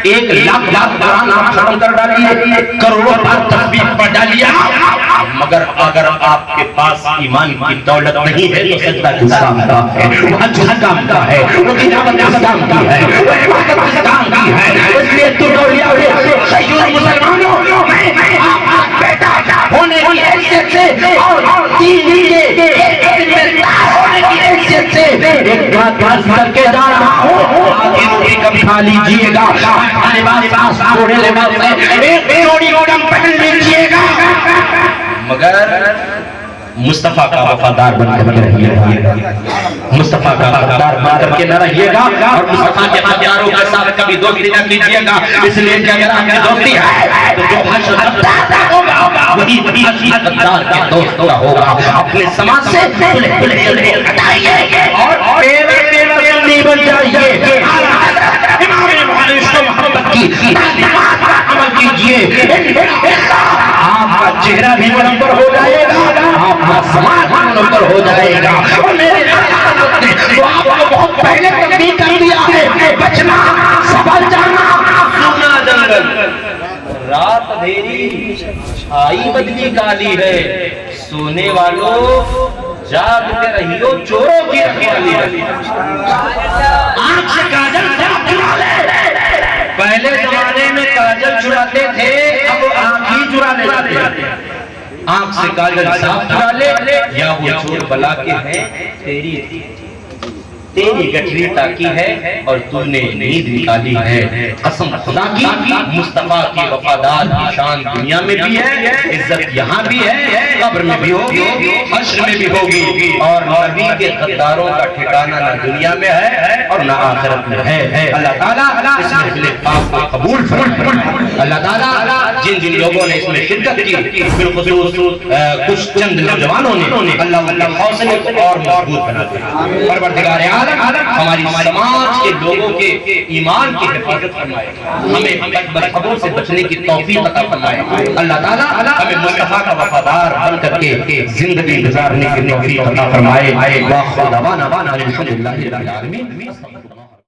[SPEAKER 1] 1 لاکھ بار قرآن آپ ختم کر ڈالیے، کروڑوں بار تسبیح پڑھ ڈالیے، مگر اگر آپ کے پاس ایمان کی دولت نہیں ہے تو سجدہ کس کام کا ہے، وہ حج کس کام کا ہے، وہ تلاوت کس کام کی ہے، وہ عبادت کس کام کی ہے۔ اس لیے تو سیدوں مسلمانوں، میں آپ بیٹا ہونے کی حیثیت سے اور دین کے ہونے کی حیثیت سے ایک بات عرض کر کے جا رہا ہوں، آگے روٹی کبھی کھا لیجیے گا، لباس تھوڑے لباس میں ایک جوڑی کم پہن لیجیے گا، مگر مصطفیٰ کا وفادار بن کر کے رہیے گا، مصطفیٰ کا وفادار بن کر کے نہ رہیے گا، اور مصطفیٰ کے ہتھیاروں کے ساتھ کبھی دوستی نہ کیجیے گا، اس لیے کہ اگر آپ کی دوستی ہے تو جو حشر غدار ہوگا وہی غدار کے دوست کا ہوگا۔ اپنے سماج سے صلح ہٹائیے اور پیرے سنی بن جائیے، محبت کی تعلیمات پر عمل کیجیے، آپ کا چہرہ بھی منور ہو جائے گا، آپ کا سماج منور ہو جائے گا۔ اور میرے خیال نے تو آپ کو بہت پہلے تنبیہ کر دیا ہے، بچنا، سنبھل جانا، سونا جنگل، رات اندھیری، چھائی بدلی کالی ہے، سونے والوں جاگتے رہیو، چوروں کی رکھوالی ہے۔ آنکھ سے کاجل صاف چرا لے، پہلے زمانے میں کاجل چراتے تھے، اب آنکھ ہی چرانے لگتے ہیں۔ آنکھ سے کاجل صاف چرا لے، یا وہ چور بلا کے ہیں تیری گٹری تاکی ہے اور تو نے نیند نکالی ہے۔ قسم خدا کی مصطفیٰ کی وفادار کی شان دنیا میں بھی ہے، عزت یہاں بھی ہے، قبر میں بھی ہوگی، حشر میں بھی ہوگی، اور نبی کے غداروں کا ٹھکانہ نہ دنیا میں ہے اور نہ آخرت میں ہے۔ اللہ تعالیٰ اس محفل پاک کو قبول فرمائے۔ اللہ تعالیٰ جن جن لوگوں نے اس میں شرکت کی، بالخصوص کچھ چند نوجوانوں نے، اللہ ان کے حوصلے کو اور مضبوط بنا دے۔ پروردگار عالم ہماری سماج کے لوگوں کے ایمان کی حفاظت فرمائے، ہمیں برخبوں سے بچنے کی توفیق عطا فرمائے۔ اللہ تعالیٰ ہمیں مصطفیٰ کا وفادار بن کر کے زندگی گزارنے کی توفیق عطا فرمائے۔ وآخر دعوانا الحمدللہ رب العالمین۔